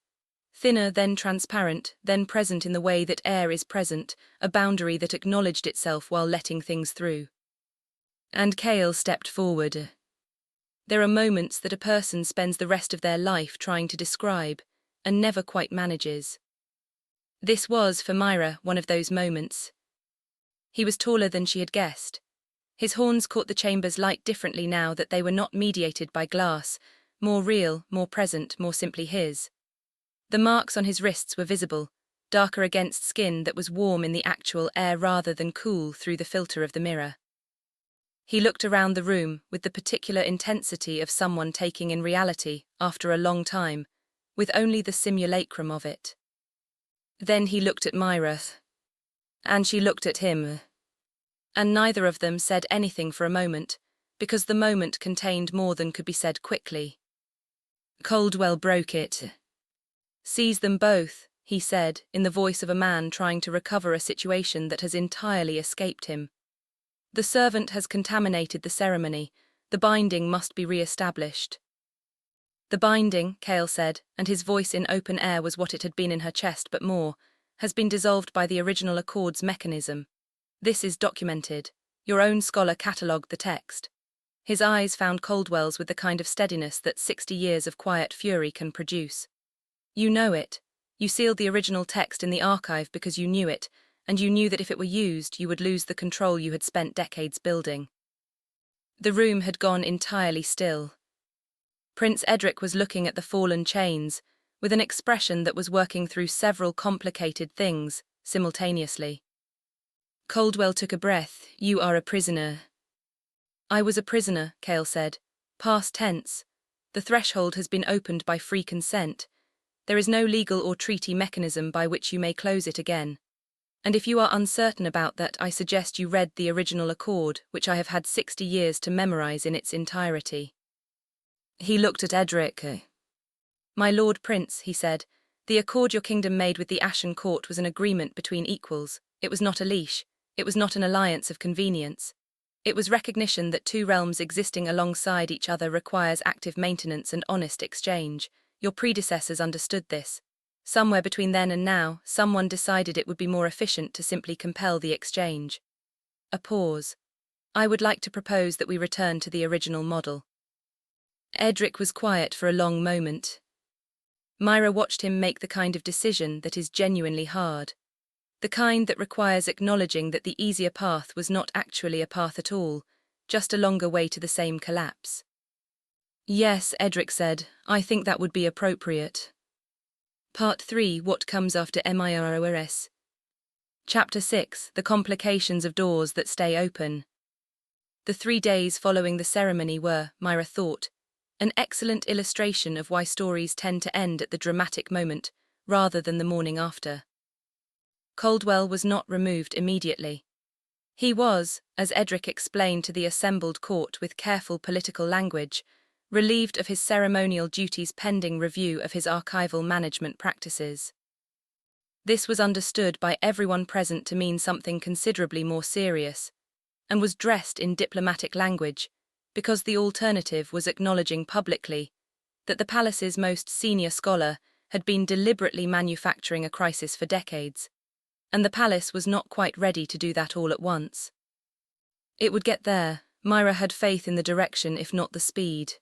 thinner, then transparent, then present in the way that air is present, a boundary that acknowledged itself while letting things through. And Cale stepped forward. There are moments that a person spends the rest of their life trying to describe, and never quite manages. This was, for Mira, one of those moments. He was taller than she had guessed. His horns caught the chamber's light differently now that they were not mediated by glass, more real, more present, more simply his. The marks on his wrists were visible, darker against skin that was warm in the actual air rather than cool through the filter of the mirror. He looked around the room with the particular intensity of someone taking in reality, after a long time, with only the simulacrum of it. Then he looked at Mira. And she looked at him. And neither of them said anything for a moment, because the moment contained more than could be said quickly. Caldwell broke it. Seize them both, he said, in the voice of a man trying to recover a situation that has entirely escaped him. The servant has contaminated the ceremony. The binding must be re-established. The binding, Cale said, and his voice in open air was what it had been in her chest but more, has been dissolved by the original accord's mechanism. This is documented. Your own scholar catalogued the text. His eyes found Caldwell's with the kind of steadiness that 60 years of quiet fury can produce. You know it. You sealed the original text in the archive because you knew it, and you knew that if it were used, you would lose the control you had spent decades building. The room had gone entirely still. Prince Edric was looking at the fallen chains, with an expression that was working through several complicated things, simultaneously. Caldwell took a breath. You are a prisoner. I was a prisoner, Cale said. Past tense. The threshold has been opened by free consent. There is no legal or treaty mechanism by which you may close it again. And if you are uncertain about that, I suggest you read the original accord, which I have had 60 years to memorize in its entirety. He looked at Edric. My Lord Prince, he said, the accord your kingdom made with the Ashen Court was an agreement between equals. It was not a leash. It was not an alliance of convenience. It was recognition that 2 realms existing alongside each other requires active maintenance and honest exchange. Your predecessors understood this. Somewhere between then and now, someone decided it would be more efficient to simply compel the exchange. A pause. I would like to propose that we return to the original model. Edric was quiet for a long moment. Mira watched him make the kind of decision that is genuinely hard. The kind that requires acknowledging that the easier path was not actually a path at all, just a longer way to the same collapse. Yes, Edric said, I think that would be appropriate. Part 3, What Comes After Mirrors. Chapter 6, The Complications of Doors That Stay Open. The 3 days following the ceremony were, Mira thought, an excellent illustration of why stories tend to end at the dramatic moment, rather than the morning after. Caldwell was not removed immediately. He was, as Edric explained to the assembled court with careful political language, relieved of his ceremonial duties pending review of his archival management practices. This was understood by everyone present to mean something considerably more serious, and was dressed in diplomatic language, because the alternative was acknowledging publicly that the palace's most senior scholar had been deliberately manufacturing a crisis for decades, and the palace was not quite ready to do that all at once. It would get there. Mira had faith in the direction, if not the speed.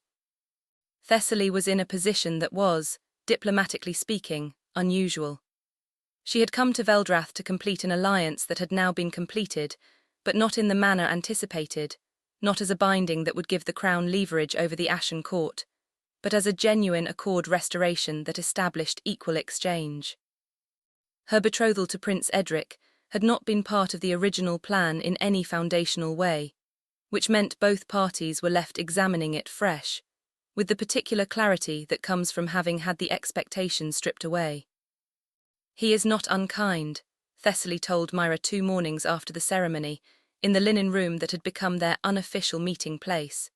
Thessaly was in a position that was, diplomatically speaking, unusual. She had come to Veldrath to complete an alliance that had now been completed, but not in the manner anticipated, not as a binding that would give the crown leverage over the Ashen Court, but as a genuine accord restoration that established equal exchange. Her betrothal to Prince Edric had not been part of the original plan in any foundational way, which meant both parties were left examining it fresh, with the particular clarity that comes from having had the expectations stripped away. "He is not unkind," Thessaly told Mira 2 mornings after the ceremony, in the linen room that had become their unofficial meeting place.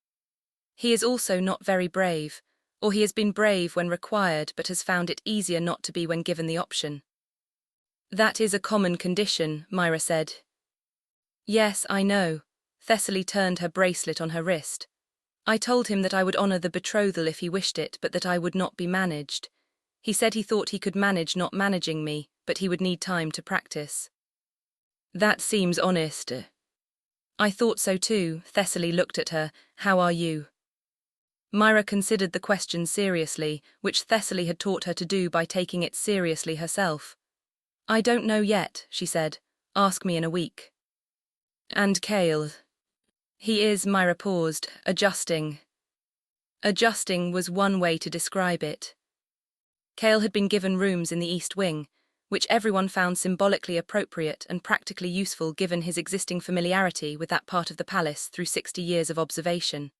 "He is also not very brave, or he has been brave when required but has found it easier not to be when given the option." "That is a common condition," Mira said. "Yes, I know." Thessaly turned her bracelet on her wrist. "I told him that I would honor the betrothal if he wished it, but that I would not be managed. He said he thought he could manage not managing me, but he would need time to practice." "That seems honest." "I thought so too." Thessaly looked at her. "How are you?" Mira considered the question seriously, which Thessaly had taught her to do by taking it seriously herself. "I don't know yet," she said. "Ask me in a week." "And Cale?" "He is," Mira paused, "adjusting." Adjusting was one way to describe it. Cale had been given rooms in the East Wing, which everyone found symbolically appropriate and practically useful given his existing familiarity with that part of the palace through 60 years of observation.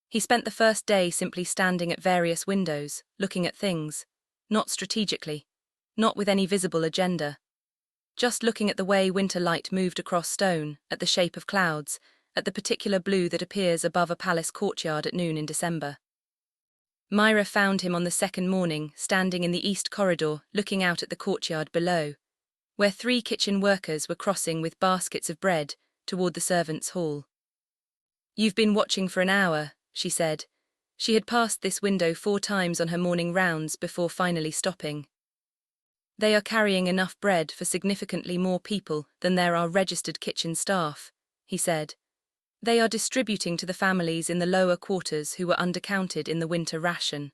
He spent the first day simply standing at various windows, looking at things, not strategically, not with any visible agenda. Just looking at the way winter light moved across stone, at the shape of clouds, at the particular blue that appears above a palace courtyard at noon in December. Mira found him on the second morning, standing in the east corridor, looking out at the courtyard below, where 3 kitchen workers were crossing with baskets of bread toward the servants' hall. "You've been watching for an hour," she said. She had passed this window 4 times on her morning rounds before finally stopping. "They are carrying enough bread for significantly more people than there are registered kitchen staff," he said. "They are distributing to the families in the lower quarters who were undercounted in the winter ration."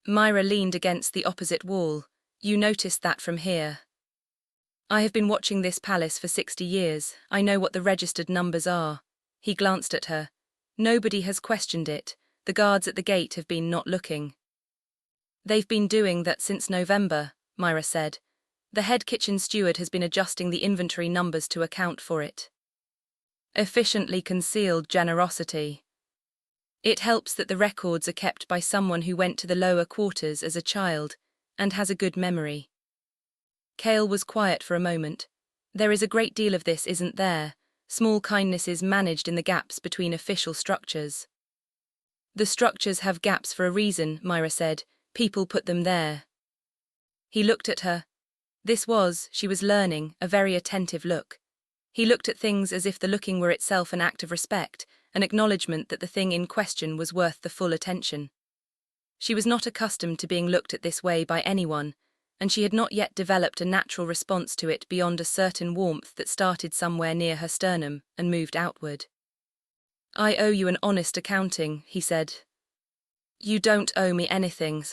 Mira leaned against the opposite wall. "You noticed that from here?" "I have been watching this palace for 60 years. I know what the registered numbers are." He glanced at her. "Nobody has questioned it. The guards at the gate have been not looking." "They've been doing that since November," Mira said. "The head kitchen steward has been adjusting the inventory numbers to account for it." Efficiently concealed generosity. "It helps that the records are kept by someone who went to the lower quarters as a child and has a good memory." Cale was quiet for a moment. "There is a great deal of this, isn't there? Small kindnesses managed in the gaps between official structures." "The structures have gaps for a reason," Mira said. "People put them there." He looked at her. This was, she was learning, a very attentive look. He looked at things as if the looking were itself an act of respect, an acknowledgement that the thing in question was worth the full attention. She was not accustomed to being looked at this way by anyone, and she had not yet developed a natural response to it beyond a certain warmth that started somewhere near her sternum and moved outward. "I owe you an honest accounting," he said. "You don't owe me anything."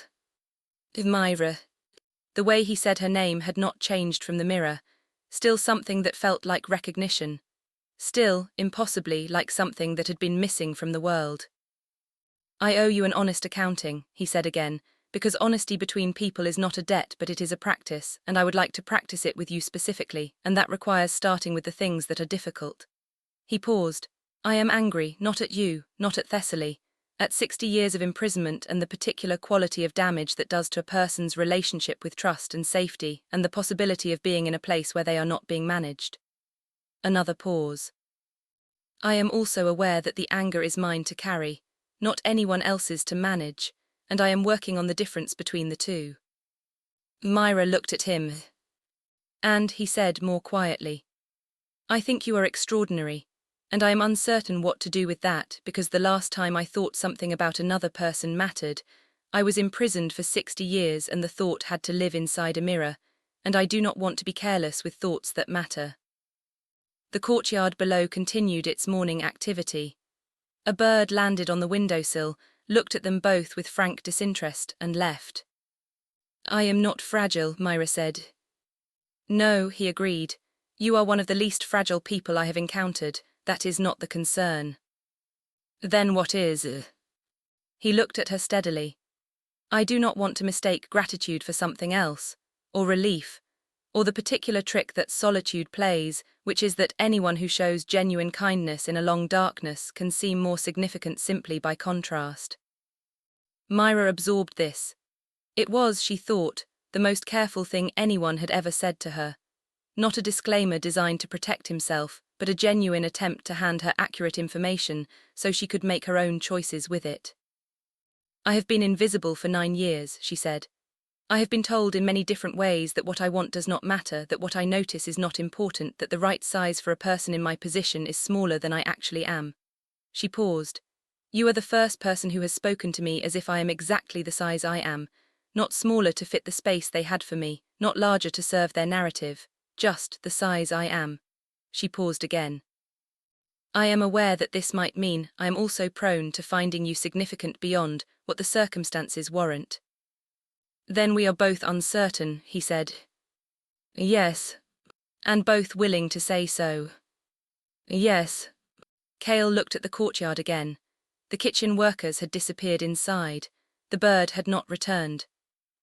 Mira. The way he said her name had not changed from the mirror, still something that felt like recognition, still, impossibly, like something that had been missing from the world. "I owe you an honest accounting," he said again, "because honesty between people is not a debt but it is a practice, and I would like to practice it with you specifically, and that requires starting with the things that are difficult." He paused. "I am angry, not at you, not at Thessaly, at 60 years of imprisonment and the particular quality of damage that does to a person's relationship with trust and safety and the possibility of being in a place where they are not being managed." Another pause. "I am also aware that the anger is mine to carry, not anyone else's to manage, and I am working on the difference between the two." Mira looked at him. "And," he said more quietly, "I think you are extraordinary, and I am uncertain what to do with that because the last time I thought something about another person mattered, I was imprisoned for 60 years and the thought had to live inside a mirror, and I do not want to be careless with thoughts that matter." The courtyard below continued its morning activity. A bird landed on the windowsill, looked at them both with frank disinterest, and left. "I am not fragile," Mira said. "No," he agreed. You are one of the least fragile people I have encountered. That is not the concern. Then what is? He looked at her steadily. I do not want to mistake gratitude for something else, or relief, or the particular trick that solitude plays, which is that anyone who shows genuine kindness in a long darkness can seem more significant simply by contrast. Mira absorbed this. It was, she thought, the most careful thing anyone had ever said to her. Not a disclaimer designed to protect himself, but a genuine attempt to hand her accurate information so she could make her own choices with it. I have been invisible for 9 years, she said. I have been told in many different ways that what I want does not matter, that what I notice is not important, that the right size for a person in my position is smaller than I actually am. She paused. You are the first person who has spoken to me as if I am exactly the size I am, not smaller to fit the space they had for me, not larger to serve their narrative, just the size I am. She paused again. I am aware that this might mean I am also prone to finding you significant beyond what the circumstances warrant. Then we are both uncertain, he said. Yes. And both willing to say so. Yes. Cale looked at the courtyard again. The kitchen workers had disappeared inside. The bird had not returned.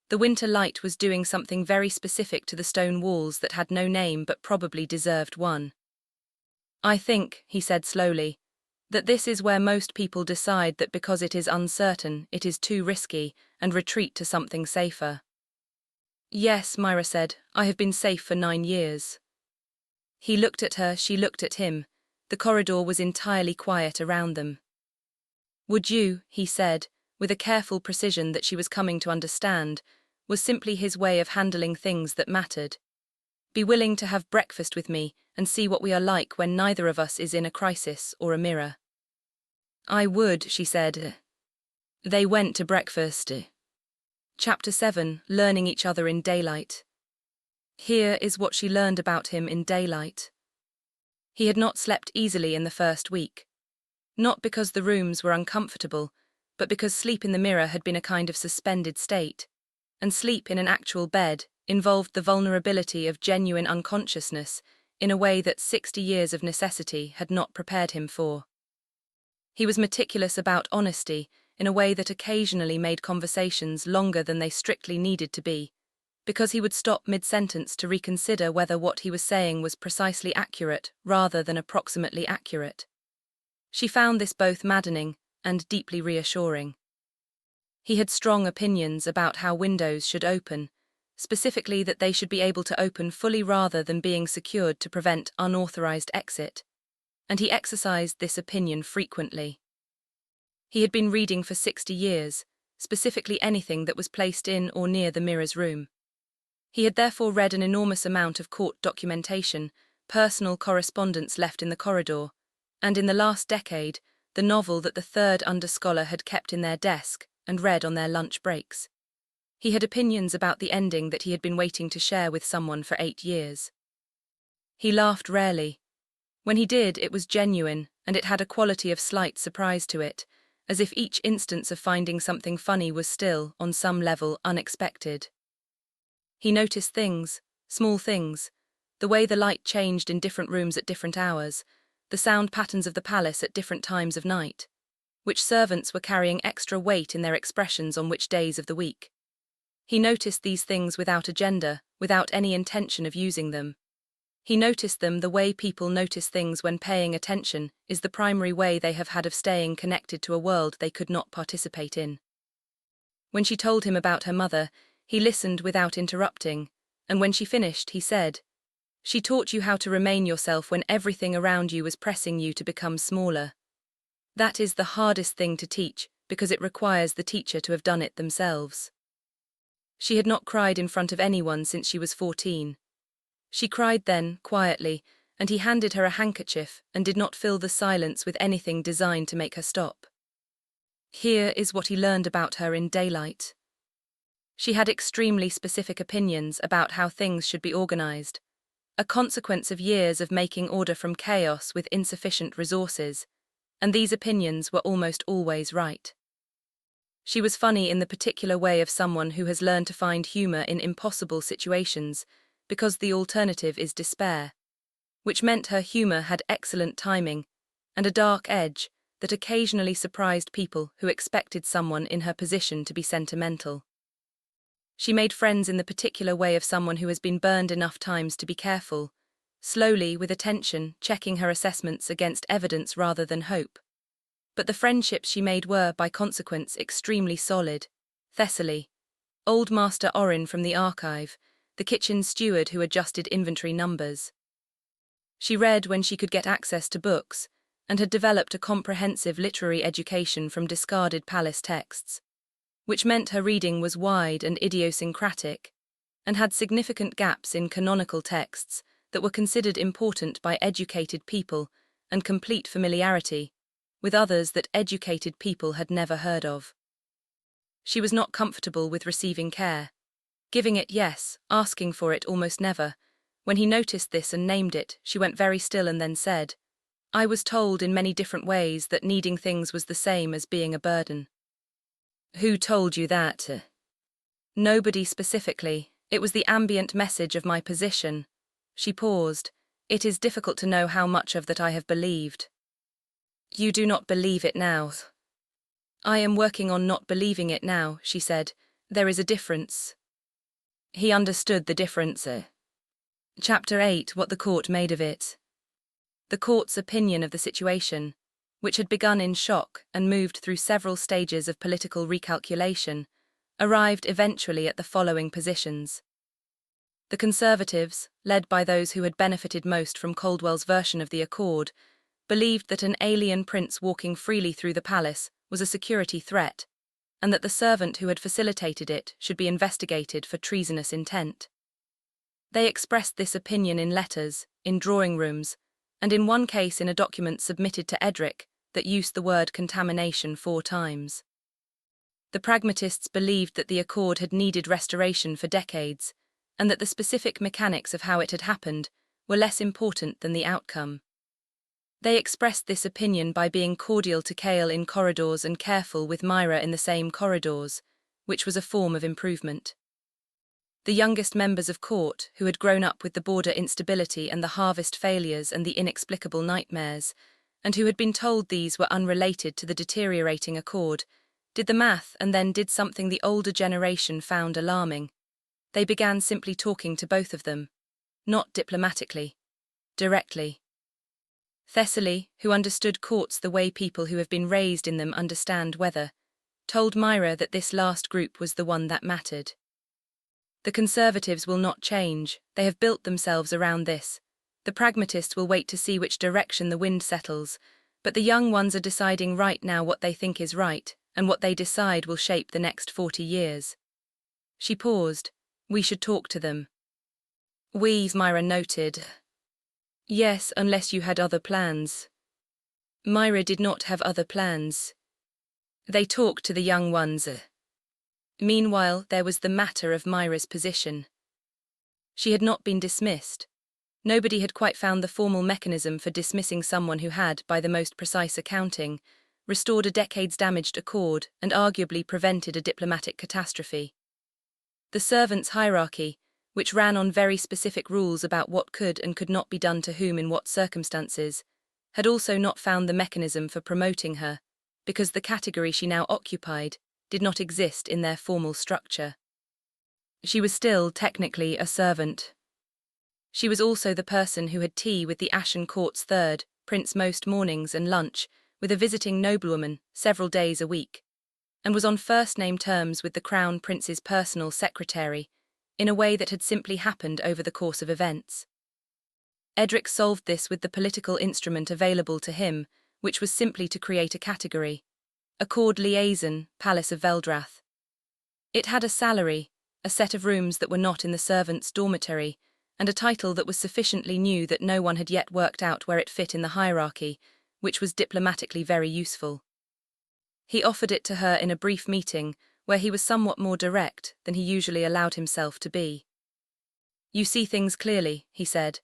The winter light was doing something very specific to the stone walls that had no name but probably deserved one. I think, he said slowly, that this is where most people decide that because it is uncertain, it is too risky, and retreat to something safer. Yes, Mira said, I have been safe for 9 years. He looked at her, she looked at him. The corridor was entirely quiet around them. Would you, he said, with a careful precision that she was coming to understand, was simply his way of handling things that mattered. Be willing to have breakfast with me and see what we are like when neither of us is in a crisis or a mirror. I would, she said. They went to breakfast. Chapter 7, Learning Each Other in Daylight. Here is what she learned about him in daylight. He had not slept easily in the first week. Not because the rooms were uncomfortable, but because sleep in the mirror had been a kind of suspended state, and sleep in an actual bed involved the vulnerability of genuine unconsciousness in a way that 60 years of necessity had not prepared him for. He was meticulous about honesty in a way that occasionally made conversations longer than they strictly needed to be, because he would stop mid-sentence to reconsider whether what he was saying was precisely accurate rather than approximately accurate. She found this both maddening and deeply reassuring. He had strong opinions about how windows should open, specifically that they should be able to open fully rather than being secured to prevent unauthorized exit, and he exercised this opinion frequently. He had been reading for 60 years, specifically anything that was placed in or near the mirror's room. He had therefore read an enormous amount of court documentation, personal correspondence left in the corridor, and in the last decade, the novel that the third underscholar had kept in their desk and read on their lunch breaks. He had opinions about the ending that he had been waiting to share with someone for 8 years. He laughed rarely. When he did, it was genuine, and it had a quality of slight surprise to it, as if each instance of finding something funny was still, on some level, unexpected. He noticed things, small things, the way the light changed in different rooms at different hours, the sound patterns of the palace at different times of night, which servants were carrying extra weight in their expressions on which days of the week. He noticed these things without agenda, without any intention of using them. He noticed them the way people notice things when paying attention is the primary way they have had of staying connected to a world they could not participate in. When she told him about her mother, he listened without interrupting, and when she finished, he said, "She taught you how to remain yourself when everything around you was pressing you to become smaller. That is the hardest thing to teach, because it requires the teacher to have done it themselves." She had not cried in front of anyone since she was 14. She cried then, quietly, and he handed her a handkerchief and did not fill the silence with anything designed to make her stop. Here is what he learned about her in daylight. She had extremely specific opinions about how things should be organized, a consequence of years of making order from chaos with insufficient resources, and these opinions were almost always right. She was funny in the particular way of someone who has learned to find humor in impossible situations, because the alternative is despair, which meant her humor had excellent timing and a dark edge that occasionally surprised people who expected someone in her position to be sentimental. She made friends in the particular way of someone who has been burned enough times to be careful, slowly, with attention, checking her assessments against evidence rather than hope. But the friendships she made were, by consequence, extremely solid. Thessaly, old Master Orin from the archive, the kitchen steward who adjusted inventory numbers. She read when she could get access to books, and had developed a comprehensive literary education from discarded palace texts, which meant her reading was wide and idiosyncratic, and had significant gaps in canonical texts that were considered important by educated people, and complete familiarity with others that educated people had never heard of. She was not comfortable with receiving care. Giving it, yes, asking for it almost never. When he noticed this and named it, she went very still and then said, "I was told in many different ways that needing things was the same as being a burden." "Who told you that?" "Nobody specifically. It was the ambient message of my position." She paused. "It is difficult to know how much of that I have believed." "You do not believe it now." "I am working on not believing it now," she said. "There is a difference." He understood the difference. Chapter 8: What the court made of it. The court's opinion of the situation, which had begun in shock and moved through several stages of political recalculation, arrived eventually at the following positions. The Conservatives, led by those who had benefited most from Caldwell's version of the accord, believed that an alien prince walking freely through the palace was a security threat, and that the servant who had facilitated it should be investigated for treasonous intent. They expressed this opinion in letters, in drawing rooms, and in one case in a document submitted to Edric that used the word contamination 4 times. The pragmatists believed that the accord had needed restoration for decades, and that the specific mechanics of how it had happened were less important than the outcome. They expressed this opinion by being cordial to Kale in corridors and careful with Mira in the same corridors, which was a form of improvement. The youngest members of court, who had grown up with the border instability and the harvest failures and the inexplicable nightmares, and who had been told these were unrelated to the deteriorating accord, did the math and then did something the older generation found alarming. They began simply talking to both of them. Not diplomatically. Directly. Thessaly, who understood courts the way people who have been raised in them understand weather, told Mira that this last group was the one that mattered. The Conservatives will not change, they have built themselves around this. The pragmatists will wait to see which direction the wind settles, but the young ones are deciding right now what they think is right, and what they decide will shape the next 40 years. She paused. "We should talk to them." "We," Mira noted. "Yes, unless you had other plans." Mira did not have other plans. They talked to the young ones. Meanwhile, there was the matter of Mira's position. She had not been dismissed. Nobody had quite found the formal mechanism for dismissing someone who had, by the most precise accounting, restored a decade's-damaged accord and arguably prevented a diplomatic catastrophe. The servants' hierarchy, which ran on very specific rules about what could and could not be done to whom in what circumstances, had also not found the mechanism for promoting her, because the category she now occupied did not exist in their formal structure. She was still, technically, a servant. She was also the person who had tea with the Ashen Court's third prince most mornings and lunch with a visiting noblewoman several days a week, and was on first-name terms with the Crown Prince's personal secretary, in a way that had simply happened over the course of events. Edric solved this with the political instrument available to him, which was simply to create a category. Accord Liaison, Palace of Veldrath. It had a salary, a set of rooms that were not in the servants' dormitory, and a title that was sufficiently new that no one had yet worked out where it fit in the hierarchy, which was diplomatically very useful. He offered it to her in a brief meeting, where he was somewhat more direct than he usually allowed himself to be. "You see things clearly," he said.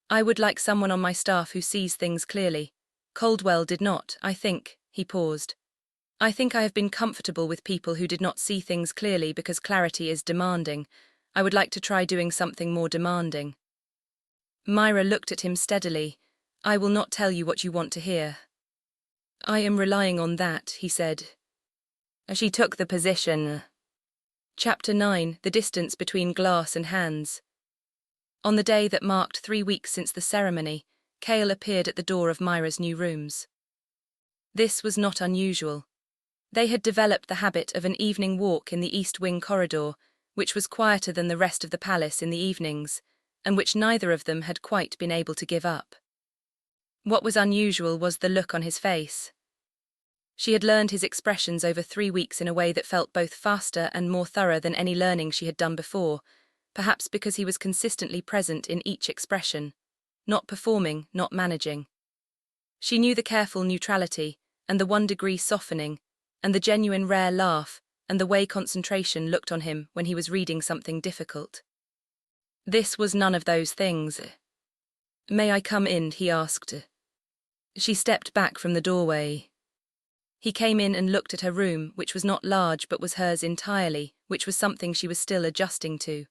"I would like someone on my staff who sees things clearly. Caldwell did not, I think." He paused. "I think I have been comfortable with people who did not see things clearly because clarity is demanding. I would like to try doing something more demanding." Mira looked at him steadily. I will not tell you what you want to hear. I am relying on that, he said. She took the position. Chapter 9. The distance between glass and hands. On the day that marked 3 weeks since the ceremony, Kale appeared at the door of Mira's new rooms. This was not unusual. They had developed the habit of an evening walk in the East Wing corridor, which was quieter than the rest of the palace in the evenings, and which neither of them had quite been able to give up. What was unusual was the look on his face. She had learned his expressions over 3 weeks in a way that felt both faster and more thorough than any learning she had done before, perhaps because he was consistently present in each expression, not performing, not managing. She knew the careful neutrality, and the 1-degree softening, and the genuine rare laugh, and the way concentration looked on him when he was reading something difficult. This was none of those things. May I come in? He asked. She stepped back from the doorway. He came in and looked at her room, which was not large but was hers entirely, which was something she was still adjusting to.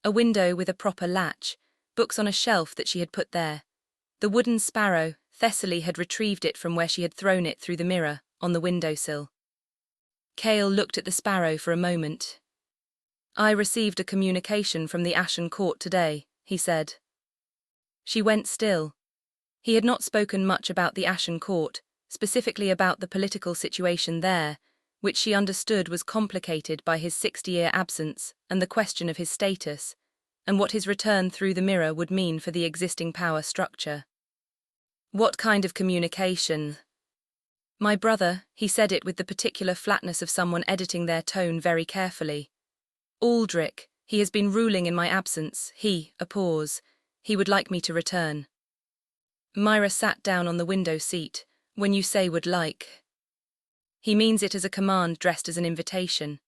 A window with a proper latch, books on a shelf that she had put there. The wooden sparrow, Thessaly had retrieved it from where she had thrown it through the mirror, on the windowsill. Kale looked at the sparrow for a moment. I received a communication from the Ashen Court today, he said. She went still. He had not spoken much about the Ashen Court, specifically about the political situation there, which she understood was complicated by his 60-year absence and the question of his status, and what his return through the mirror would mean for the existing power structure. What kind of communication? My brother, he said it with the particular flatness of someone editing their tone very carefully. Aldrich, he has been ruling in my absence, a pause, he would like me to return. Mira sat down on the window seat. When you say would like. He means it as a command dressed as an invitation.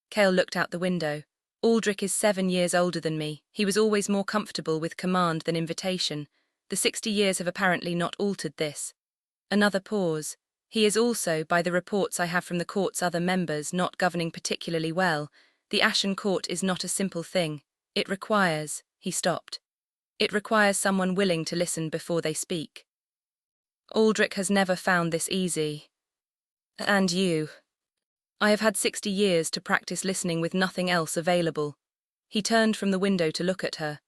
Kale looked out the window. Aldrich is 7 years older than me. He was always more comfortable with command than invitation. The 60 years have apparently not altered this. Another pause. He is also, by the reports I have from the court's other members, not governing particularly well. The Ashen Court is not a simple thing. It requires, he stopped. It requires someone willing to listen before they speak. Aldrich has never found this easy. And you. I have had 60 years to practice listening with nothing else available. He turned from the window to look at her.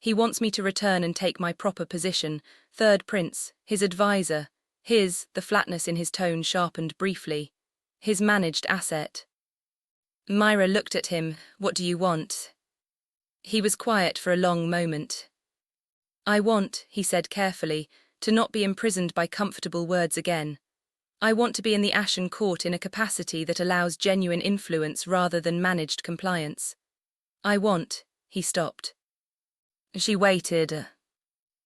He wants me to return and take my proper position, third prince, his advisor, the flatness in his tone sharpened briefly, his managed asset. Mira looked at him. What do you want? He was quiet for a long moment. I want, he said carefully, to not be imprisoned by comfortable words again. I want to be in the Ashen Court in a capacity that allows genuine influence rather than managed compliance. I want, he stopped. She waited.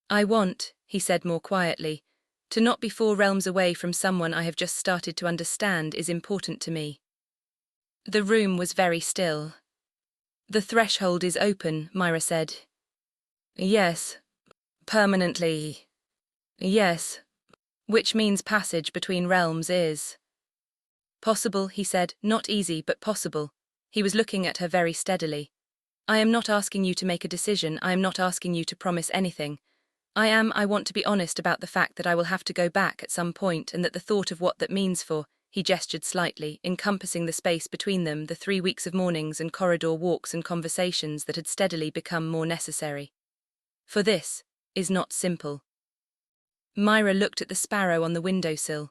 I want, he said more quietly, to not be 4 realms away from someone I have just started to understand is important to me. The room was very still. The threshold is open, Mira said. Yes. Permanently. Yes. Which means passage between realms is possible, he said, not easy but possible. He was looking at her very steadily. I am not asking you to make a decision, I am not asking you to promise anything. I want to be honest about the fact that I will have to go back at some point and that the thought of what that means for, he gestured slightly, encompassing the space between them, the 3 weeks of mornings and corridor walks and conversations that had steadily become more necessary. For this is not simple. Mira looked at the sparrow on the windowsill.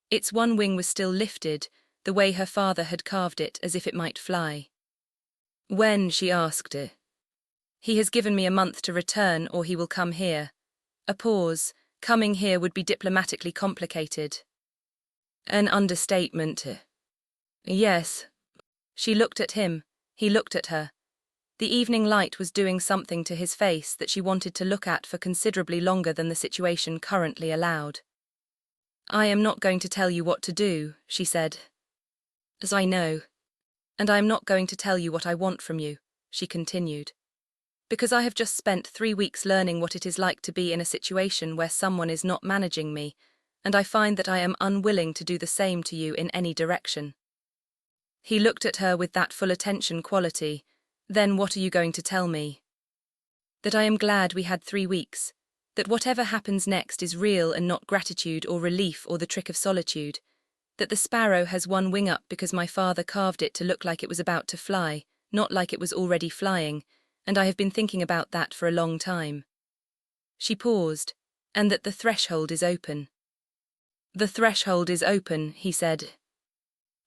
Its one wing was still lifted, the way her father had carved it as if it might fly. When, she asked. He has given me a month to return or he will come here. A pause. Coming here would be diplomatically complicated. An understatement. Yes. She looked at him. He looked at her. The evening light was doing something to his face that she wanted to look at for considerably longer than the situation currently allowed. I am not going to tell you what to do, she said. As I know. And I am not going to tell you what I want from you, she continued. Because I have just spent 3 weeks learning what it is like to be in a situation where someone is not managing me, and I find that I am unwilling to do the same to you in any direction. He looked at her with that full attention quality. Then what are you going to tell me? That I am glad we had 3 weeks. That whatever happens next is real and not gratitude or relief or the trick of solitude. That the sparrow has one wing up because my father carved it to look like it was about to fly, not like it was already flying, and I have been thinking about that for a long time. She paused, and that the threshold is open. The threshold is open, he said.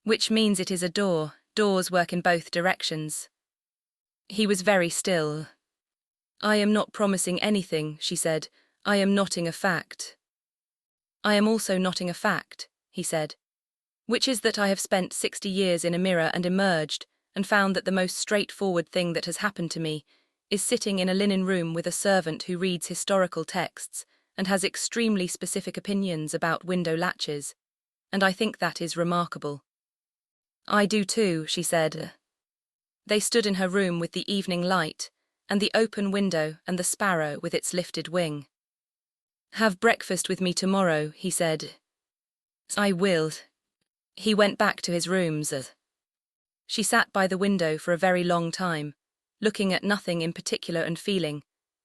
Which means it is a door. Doors work in both directions. He was very still. I am not promising anything, she said. I am noting a fact. I am also noting a fact, he said. Which is that I have spent 60 years in a mirror and emerged, and found that the most straightforward thing that has happened to me is sitting in a linen room with a servant who reads historical texts and has extremely specific opinions about window latches, and I think that is remarkable. I do too, she said. They stood in her room with the evening light, and the open window and the sparrow with its lifted wing. Have breakfast with me tomorrow, he said. I will. He went back to his rooms. She sat by the window for a very long time, looking at nothing in particular and feeling,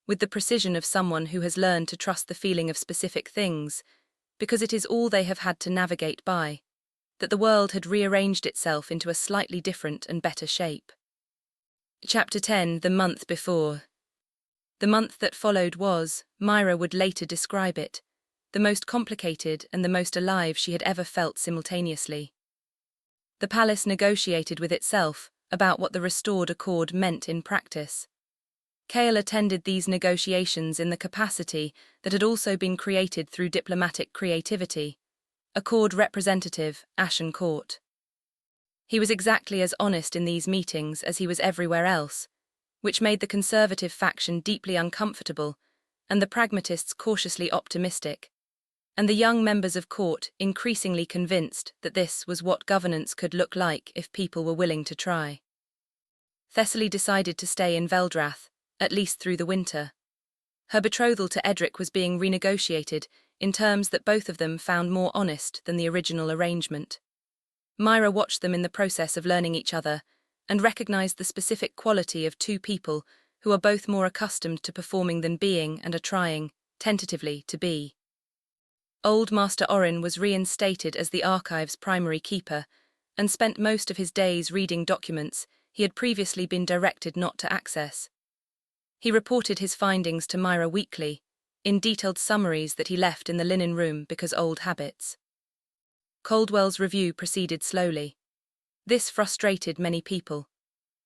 with the precision of someone who has learned to trust the feeling of specific things, because it is all they have had to navigate by, that the world had rearranged itself into a slightly different and better shape. Chapter 10. The month before. The month that followed was, Mira would later describe it, the most complicated and the most alive she had ever felt simultaneously. The palace negotiated with itself about what the restored accord meant in practice. Kale attended these negotiations in the capacity that had also been created through diplomatic creativity, accord representative, Ashen Court. He was exactly as honest in these meetings as he was everywhere else, which made the conservative faction deeply uncomfortable and the pragmatists cautiously optimistic, and the young members of court increasingly convinced that this was what governance could look like if people were willing to try. Thessaly decided to stay in Veldrath, at least through the winter. Her betrothal to Edric was being renegotiated in terms that both of them found more honest than the original arrangement. Mira watched them in the process of learning each other and recognized the specific quality of two people who are both more accustomed to performing than being and are trying, tentatively, to be. Old Master Orin was reinstated as the archive's primary keeper and spent most of his days reading documents he had previously been directed not to access. He reported his findings to Mira weekly, in detailed summaries that he left in the linen room because old habits. Caldwell's review proceeded slowly. This frustrated many people.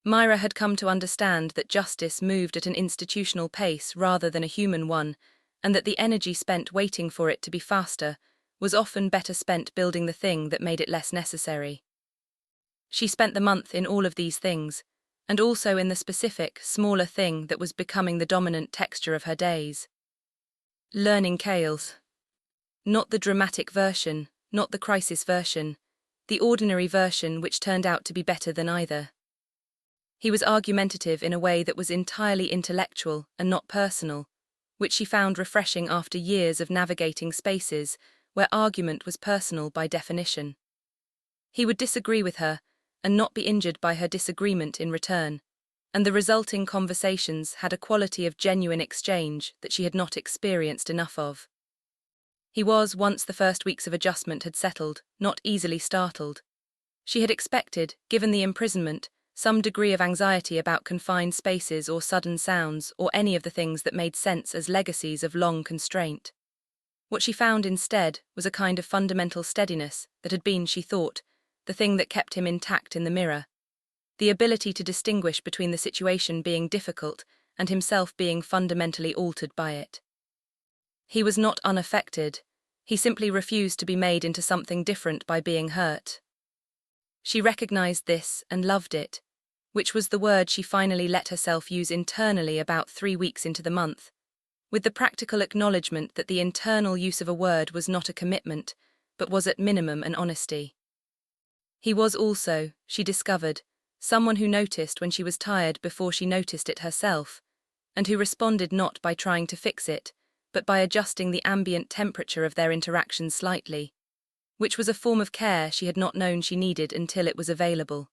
Mira had come to understand that justice moved at an institutional pace rather than a human one, and that the energy spent waiting for it to be faster was often better spent building the thing that made it less necessary. She spent the month in all of these things, and also in the specific, smaller thing that was becoming the dominant texture of her days. Learning Kale's. Not the dramatic version, not the crisis version, the ordinary version which turned out to be better than either. He was argumentative in a way that was entirely intellectual and not personal, which she found refreshing after years of navigating spaces where argument was personal by definition. He would disagree with her and not be injured by her disagreement in return, and the resulting conversations had a quality of genuine exchange that she had not experienced enough of. He was, once the first weeks of adjustment had settled, not easily startled. She had expected, given the imprisonment, some degree of anxiety about confined spaces or sudden sounds or any of the things that made sense as legacies of long constraint. What she found instead was a kind of fundamental steadiness that had been, she thought, the thing that kept him intact in the mirror, the ability to distinguish between the situation being difficult and himself being fundamentally altered by it. He was not unaffected, he simply refused to be made into something different by being hurt. She recognized this and loved it, which was the word she finally let herself use internally about 3 weeks into the month, with the practical acknowledgement that the internal use of a word was not a commitment, but was at minimum an honesty. He was also, she discovered, someone who noticed when she was tired before she noticed it herself, and who responded not by trying to fix it, but by adjusting the ambient temperature of their interaction slightly, which was a form of care she had not known she needed until it was available.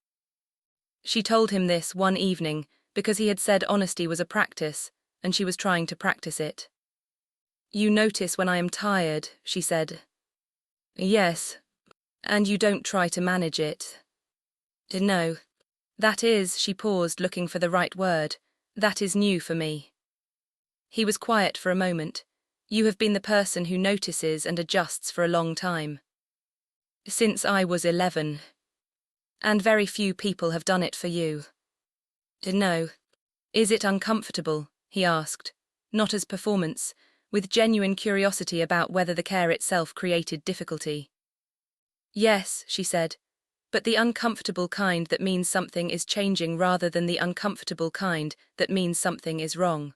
She told him this one evening because he had said honesty was a practice, and she was trying to practice it. "You notice when I am tired," she said. "Yes. And you don't try to manage it." "No. That is," she paused, looking for the right word, "that is new for me." He was quiet for a moment. "You have been the person who notices and adjusts for a long time." "Since I was 11. And very few people have done it for you." "No. Is it uncomfortable?" he asked, not as performance, with genuine curiosity about whether the care itself created difficulty. "Yes," she said, "but the uncomfortable kind that means something is changing rather than the uncomfortable kind that means something is wrong."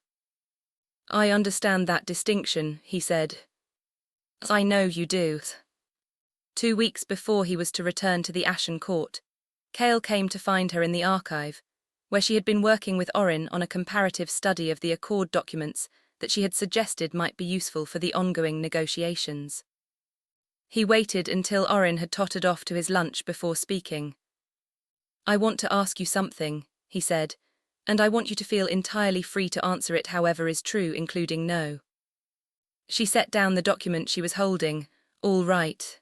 "I understand that distinction," he said. "I know you do." 2 weeks before he was to return to the Ashen Court, Cale came to find her in the archive, where she had been working with Orin on a comparative study of the accord documents that she had suggested might be useful for the ongoing negotiations. He waited until Orin had tottered off to his lunch before speaking. "I want to ask you something," he said, "and I want you to feel entirely free to answer it however is true, including no." She set down the document she was holding. "All right.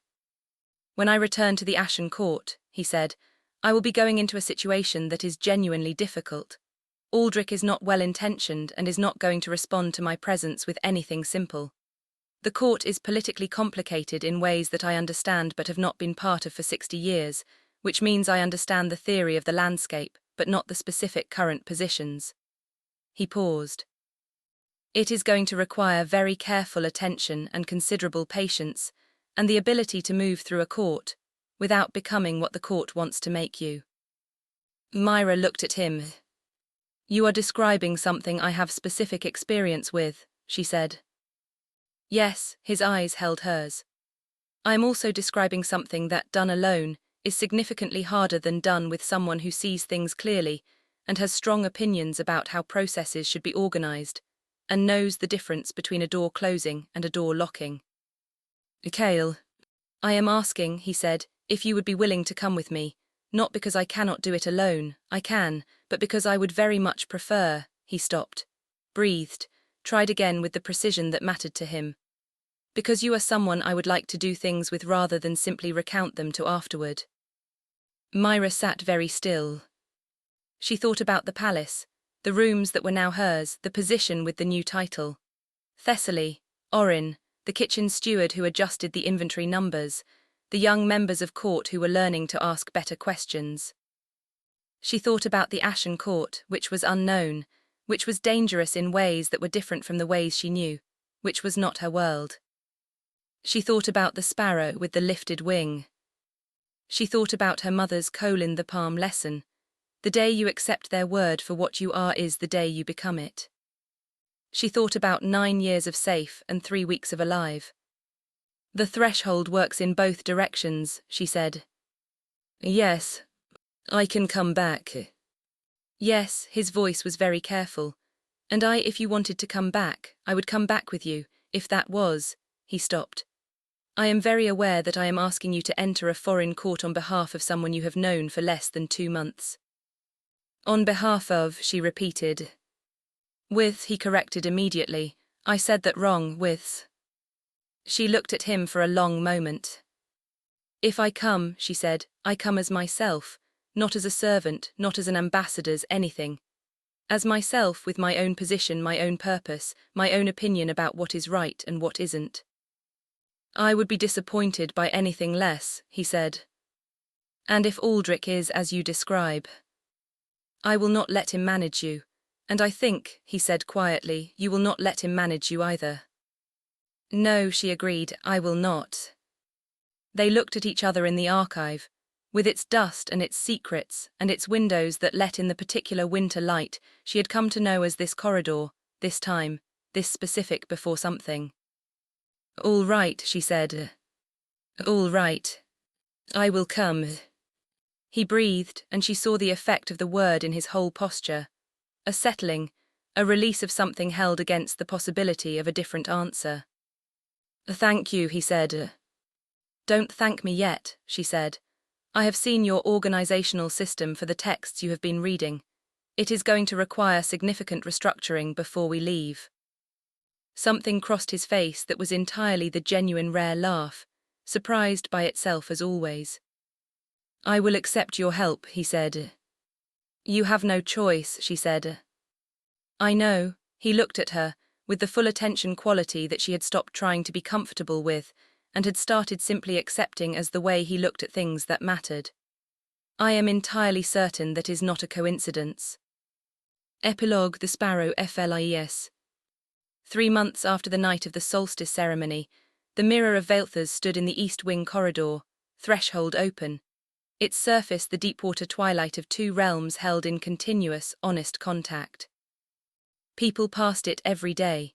When I return to the Ashen Court," he said, "I will be going into a situation that is genuinely difficult. Aldrich is not well-intentioned and is not going to respond to my presence with anything simple. The court is politically complicated in ways that I understand but have not been part of for 60 years, which means I understand the theory of the landscape, but not the specific current positions." He paused. "It is going to require very careful attention and considerable patience, and the ability to move through a court, without becoming what the court wants to make you." Mira looked at him. "You are describing something I have specific experience with," she said. "Yes," his eyes held hers. "I am also describing something that, done alone, is significantly harder than done with someone who sees things clearly and has strong opinions about how processes should be organized, and knows the difference between a door closing and a door locking." "Cale, I am asking," he said, "if you would be willing to come with me, not because I cannot do it alone, I can, but because I would very much prefer." He stopped, breathed, tried again with the precision that mattered to him. "Because you are someone I would like to do things with rather than simply recount them to afterward." Mira sat very still. She thought about the palace, the rooms that were now hers, the position with the new title. Thessaly, Orin, the kitchen steward who adjusted the inventory numbers, the young members of court who were learning to ask better questions. She thought about the Ashen Court, which was unknown, which was dangerous in ways that were different from the ways she knew, which was not her world. She thought about the sparrow with the lifted wing. She thought about her mother's Colin the Palm lesson. The day you accept their word for what you are is the day you become it. She thought about 9 years of safe and 3 weeks of alive. "The threshold works in both directions," she said. "Yes, I can come back." "Yes," his voice was very careful. "And if you wanted to come back, I would come back with you, if that was—" He stopped. "I am very aware that I am asking you to enter a foreign court on behalf of someone you have known for less than 2 months." "On behalf of," she repeated. "With," he corrected immediately. "I said that wrong, with." She looked at him for a long moment. "If I come," she said, "I come as myself, not as a servant, not as an ambassador's anything. As myself, with my own position, my own purpose, my own opinion about what is right and what isn't." "I would be disappointed by anything less," he said. "And if Aldrich is as you describe, I will not let him manage you. And I think," he said quietly, "you will not let him manage you either." "No," she agreed, "I will not." They looked at each other in the archive, with its dust and its secrets and its windows that let in the particular winter light she had come to know as this corridor, this time, this specific before something. "All right," she said. "All right. I will come." He breathed, and she saw the effect of the word in his whole posture. A settling, a release of something held against the possibility of a different answer. "Thank you," he said. "Don't thank me yet," she said. "I have seen your organizational system for the texts you have been reading. It is going to require significant restructuring before we leave. Something crossed his face that was entirely the genuine rare laugh, surprised by itself as always. I will accept your help, he said. You have no choice, she said. I know, he looked at her, with the full attention quality that she had stopped trying to be comfortable with, and had started simply accepting as the way he looked at things that mattered. I am entirely certain that is not a coincidence. Epilogue: The Sparrow Flies. 3 months after the night of the solstice ceremony, the Mirror of Vaelthas stood in the east wing corridor, threshold open, its surface the deep-water twilight of 2 realms held in continuous, honest contact. People passed it every day.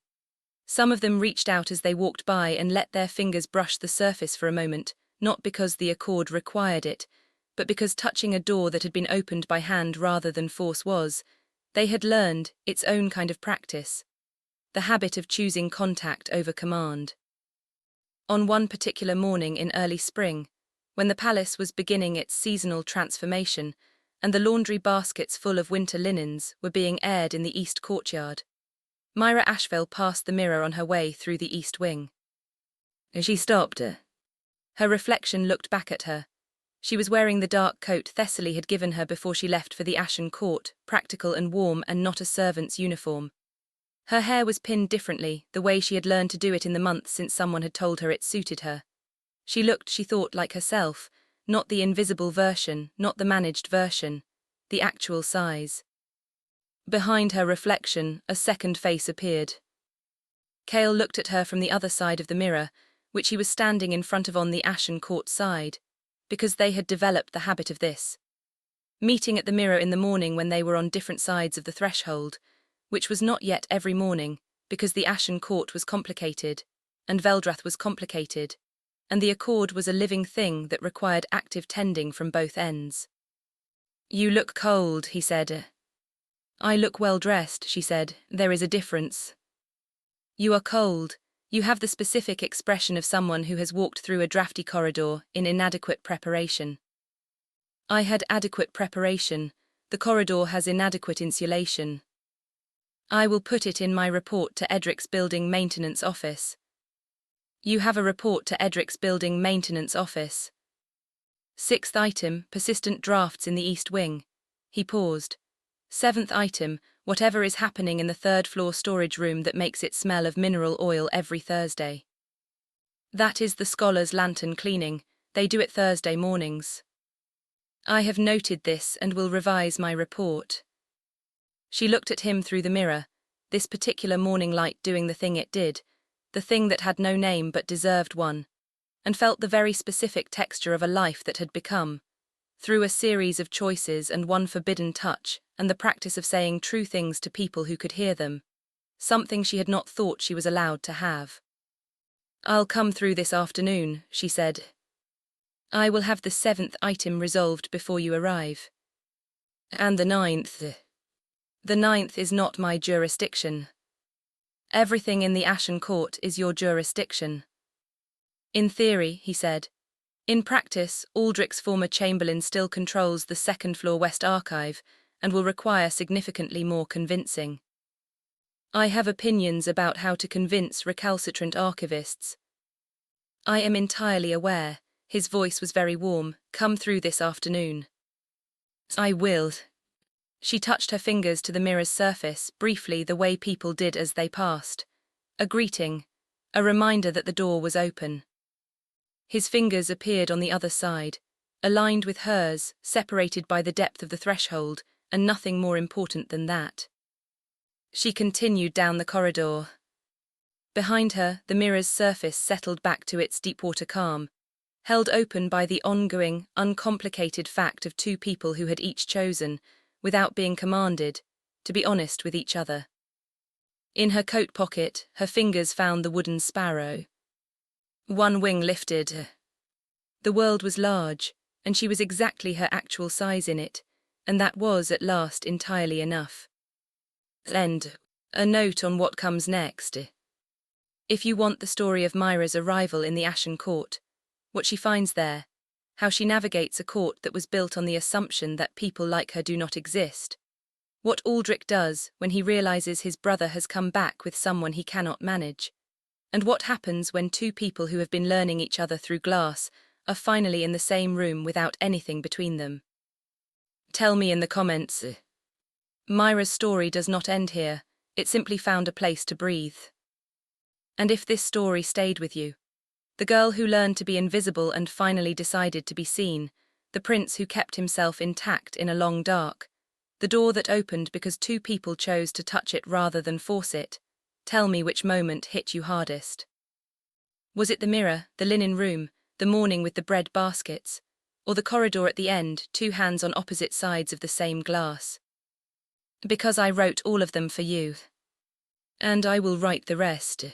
Some of them reached out as they walked by and let their fingers brush the surface for a moment, not because the accord required it, but because touching a door that had been opened by hand rather than force was, they had learned, its own kind of practice, the habit of choosing contact over command. On one particular morning in early spring, when the palace was beginning its seasonal transformation, and the laundry baskets full of winter linens were being aired in the east courtyard, Mira Ashvale passed the mirror on her way through the east wing. She stopped. Her reflection looked back at her. She was wearing the dark coat Thessaly had given her before she left for the Ashen Court, practical and warm and not a servant's uniform. Her hair was pinned differently, the way she had learned to do it in the months since someone had told her it suited her. She looked, she thought, like herself, not the invisible version, not the managed version, the actual size. Behind her reflection, a second face appeared. Cale looked at her from the other side of the mirror, which he was standing in front of on the Ashen Court side, because they had developed the habit of this. Meeting at the mirror in the morning when they were on different sides of the threshold, which was not yet every morning, because the Ashen Court was complicated, and Veldrath was complicated, and the accord was a living thing that required active tending from both ends. You look cold, he said. I look well dressed, she said. There is a difference. You are cold. You have the specific expression of someone who has walked through a drafty corridor in inadequate preparation. I had adequate preparation. The corridor has inadequate insulation. I will put it in my report to Edric's building maintenance office. You have a report to Edric's building maintenance office. 6th item, persistent drafts in the east wing. He paused. 7th item, whatever is happening in the 3rd floor storage room that makes it smell of mineral oil every Thursday. That is the scholars' lantern cleaning. They do it Thursday mornings. I have noted this and will revise my report. She looked at him through the mirror, this particular morning light doing the thing it did, the thing that had no name but deserved one, and felt the very specific texture of a life that had become, through a series of choices and one forbidden touch and the practice of saying true things to people who could hear them, something she had not thought she was allowed to have. I'll come through this afternoon, she said. I will have the 7th item resolved before you arrive. And the 9th. The 9th is not my jurisdiction. Everything in the Ashen Court is your jurisdiction. In theory, he said. In practice, Aldrich's former chamberlain still controls the 2nd floor West Archive and will require significantly more convincing. I have opinions about how to convince recalcitrant archivists. I am entirely aware. His voice was very warm. Come through this afternoon. I will. She touched her fingers to the mirror's surface, briefly the way people did as they passed. A greeting, a reminder that the door was open. His fingers appeared on the other side, aligned with hers, separated by the depth of the threshold, and nothing more important than that. She continued down the corridor. Behind her, the mirror's surface settled back to its deep-water calm, held open by the ongoing, uncomplicated fact of 2 people who had each chosen, without being commanded, to be honest with each other. In her coat pocket, her fingers found the wooden sparrow. One wing lifted. The world was large, and she was exactly her actual size in it, and that was at last entirely enough. And a note on what comes next. If you want the story of Mira's arrival in the Ashen Court, what she finds there, how she navigates a court that was built on the assumption that people like her do not exist, What Aldrich does when he realizes his brother has come back with someone he cannot manage. And what happens when two people who have been learning each other through glass are finally in the same room without anything between them. Tell me in the comments. Mira's story does not end here, it simply found a place to breathe. And if this story stayed with you, the girl who learned to be invisible and finally decided to be seen, the prince who kept himself intact in a long dark, the door that opened because two people chose to touch it rather than force it, tell me which moment hit you hardest. Was it the mirror, the linen room, the morning with the bread baskets, or the corridor at the end, two hands on opposite sides of the same glass? Because I wrote all of them for you. And I will write the rest.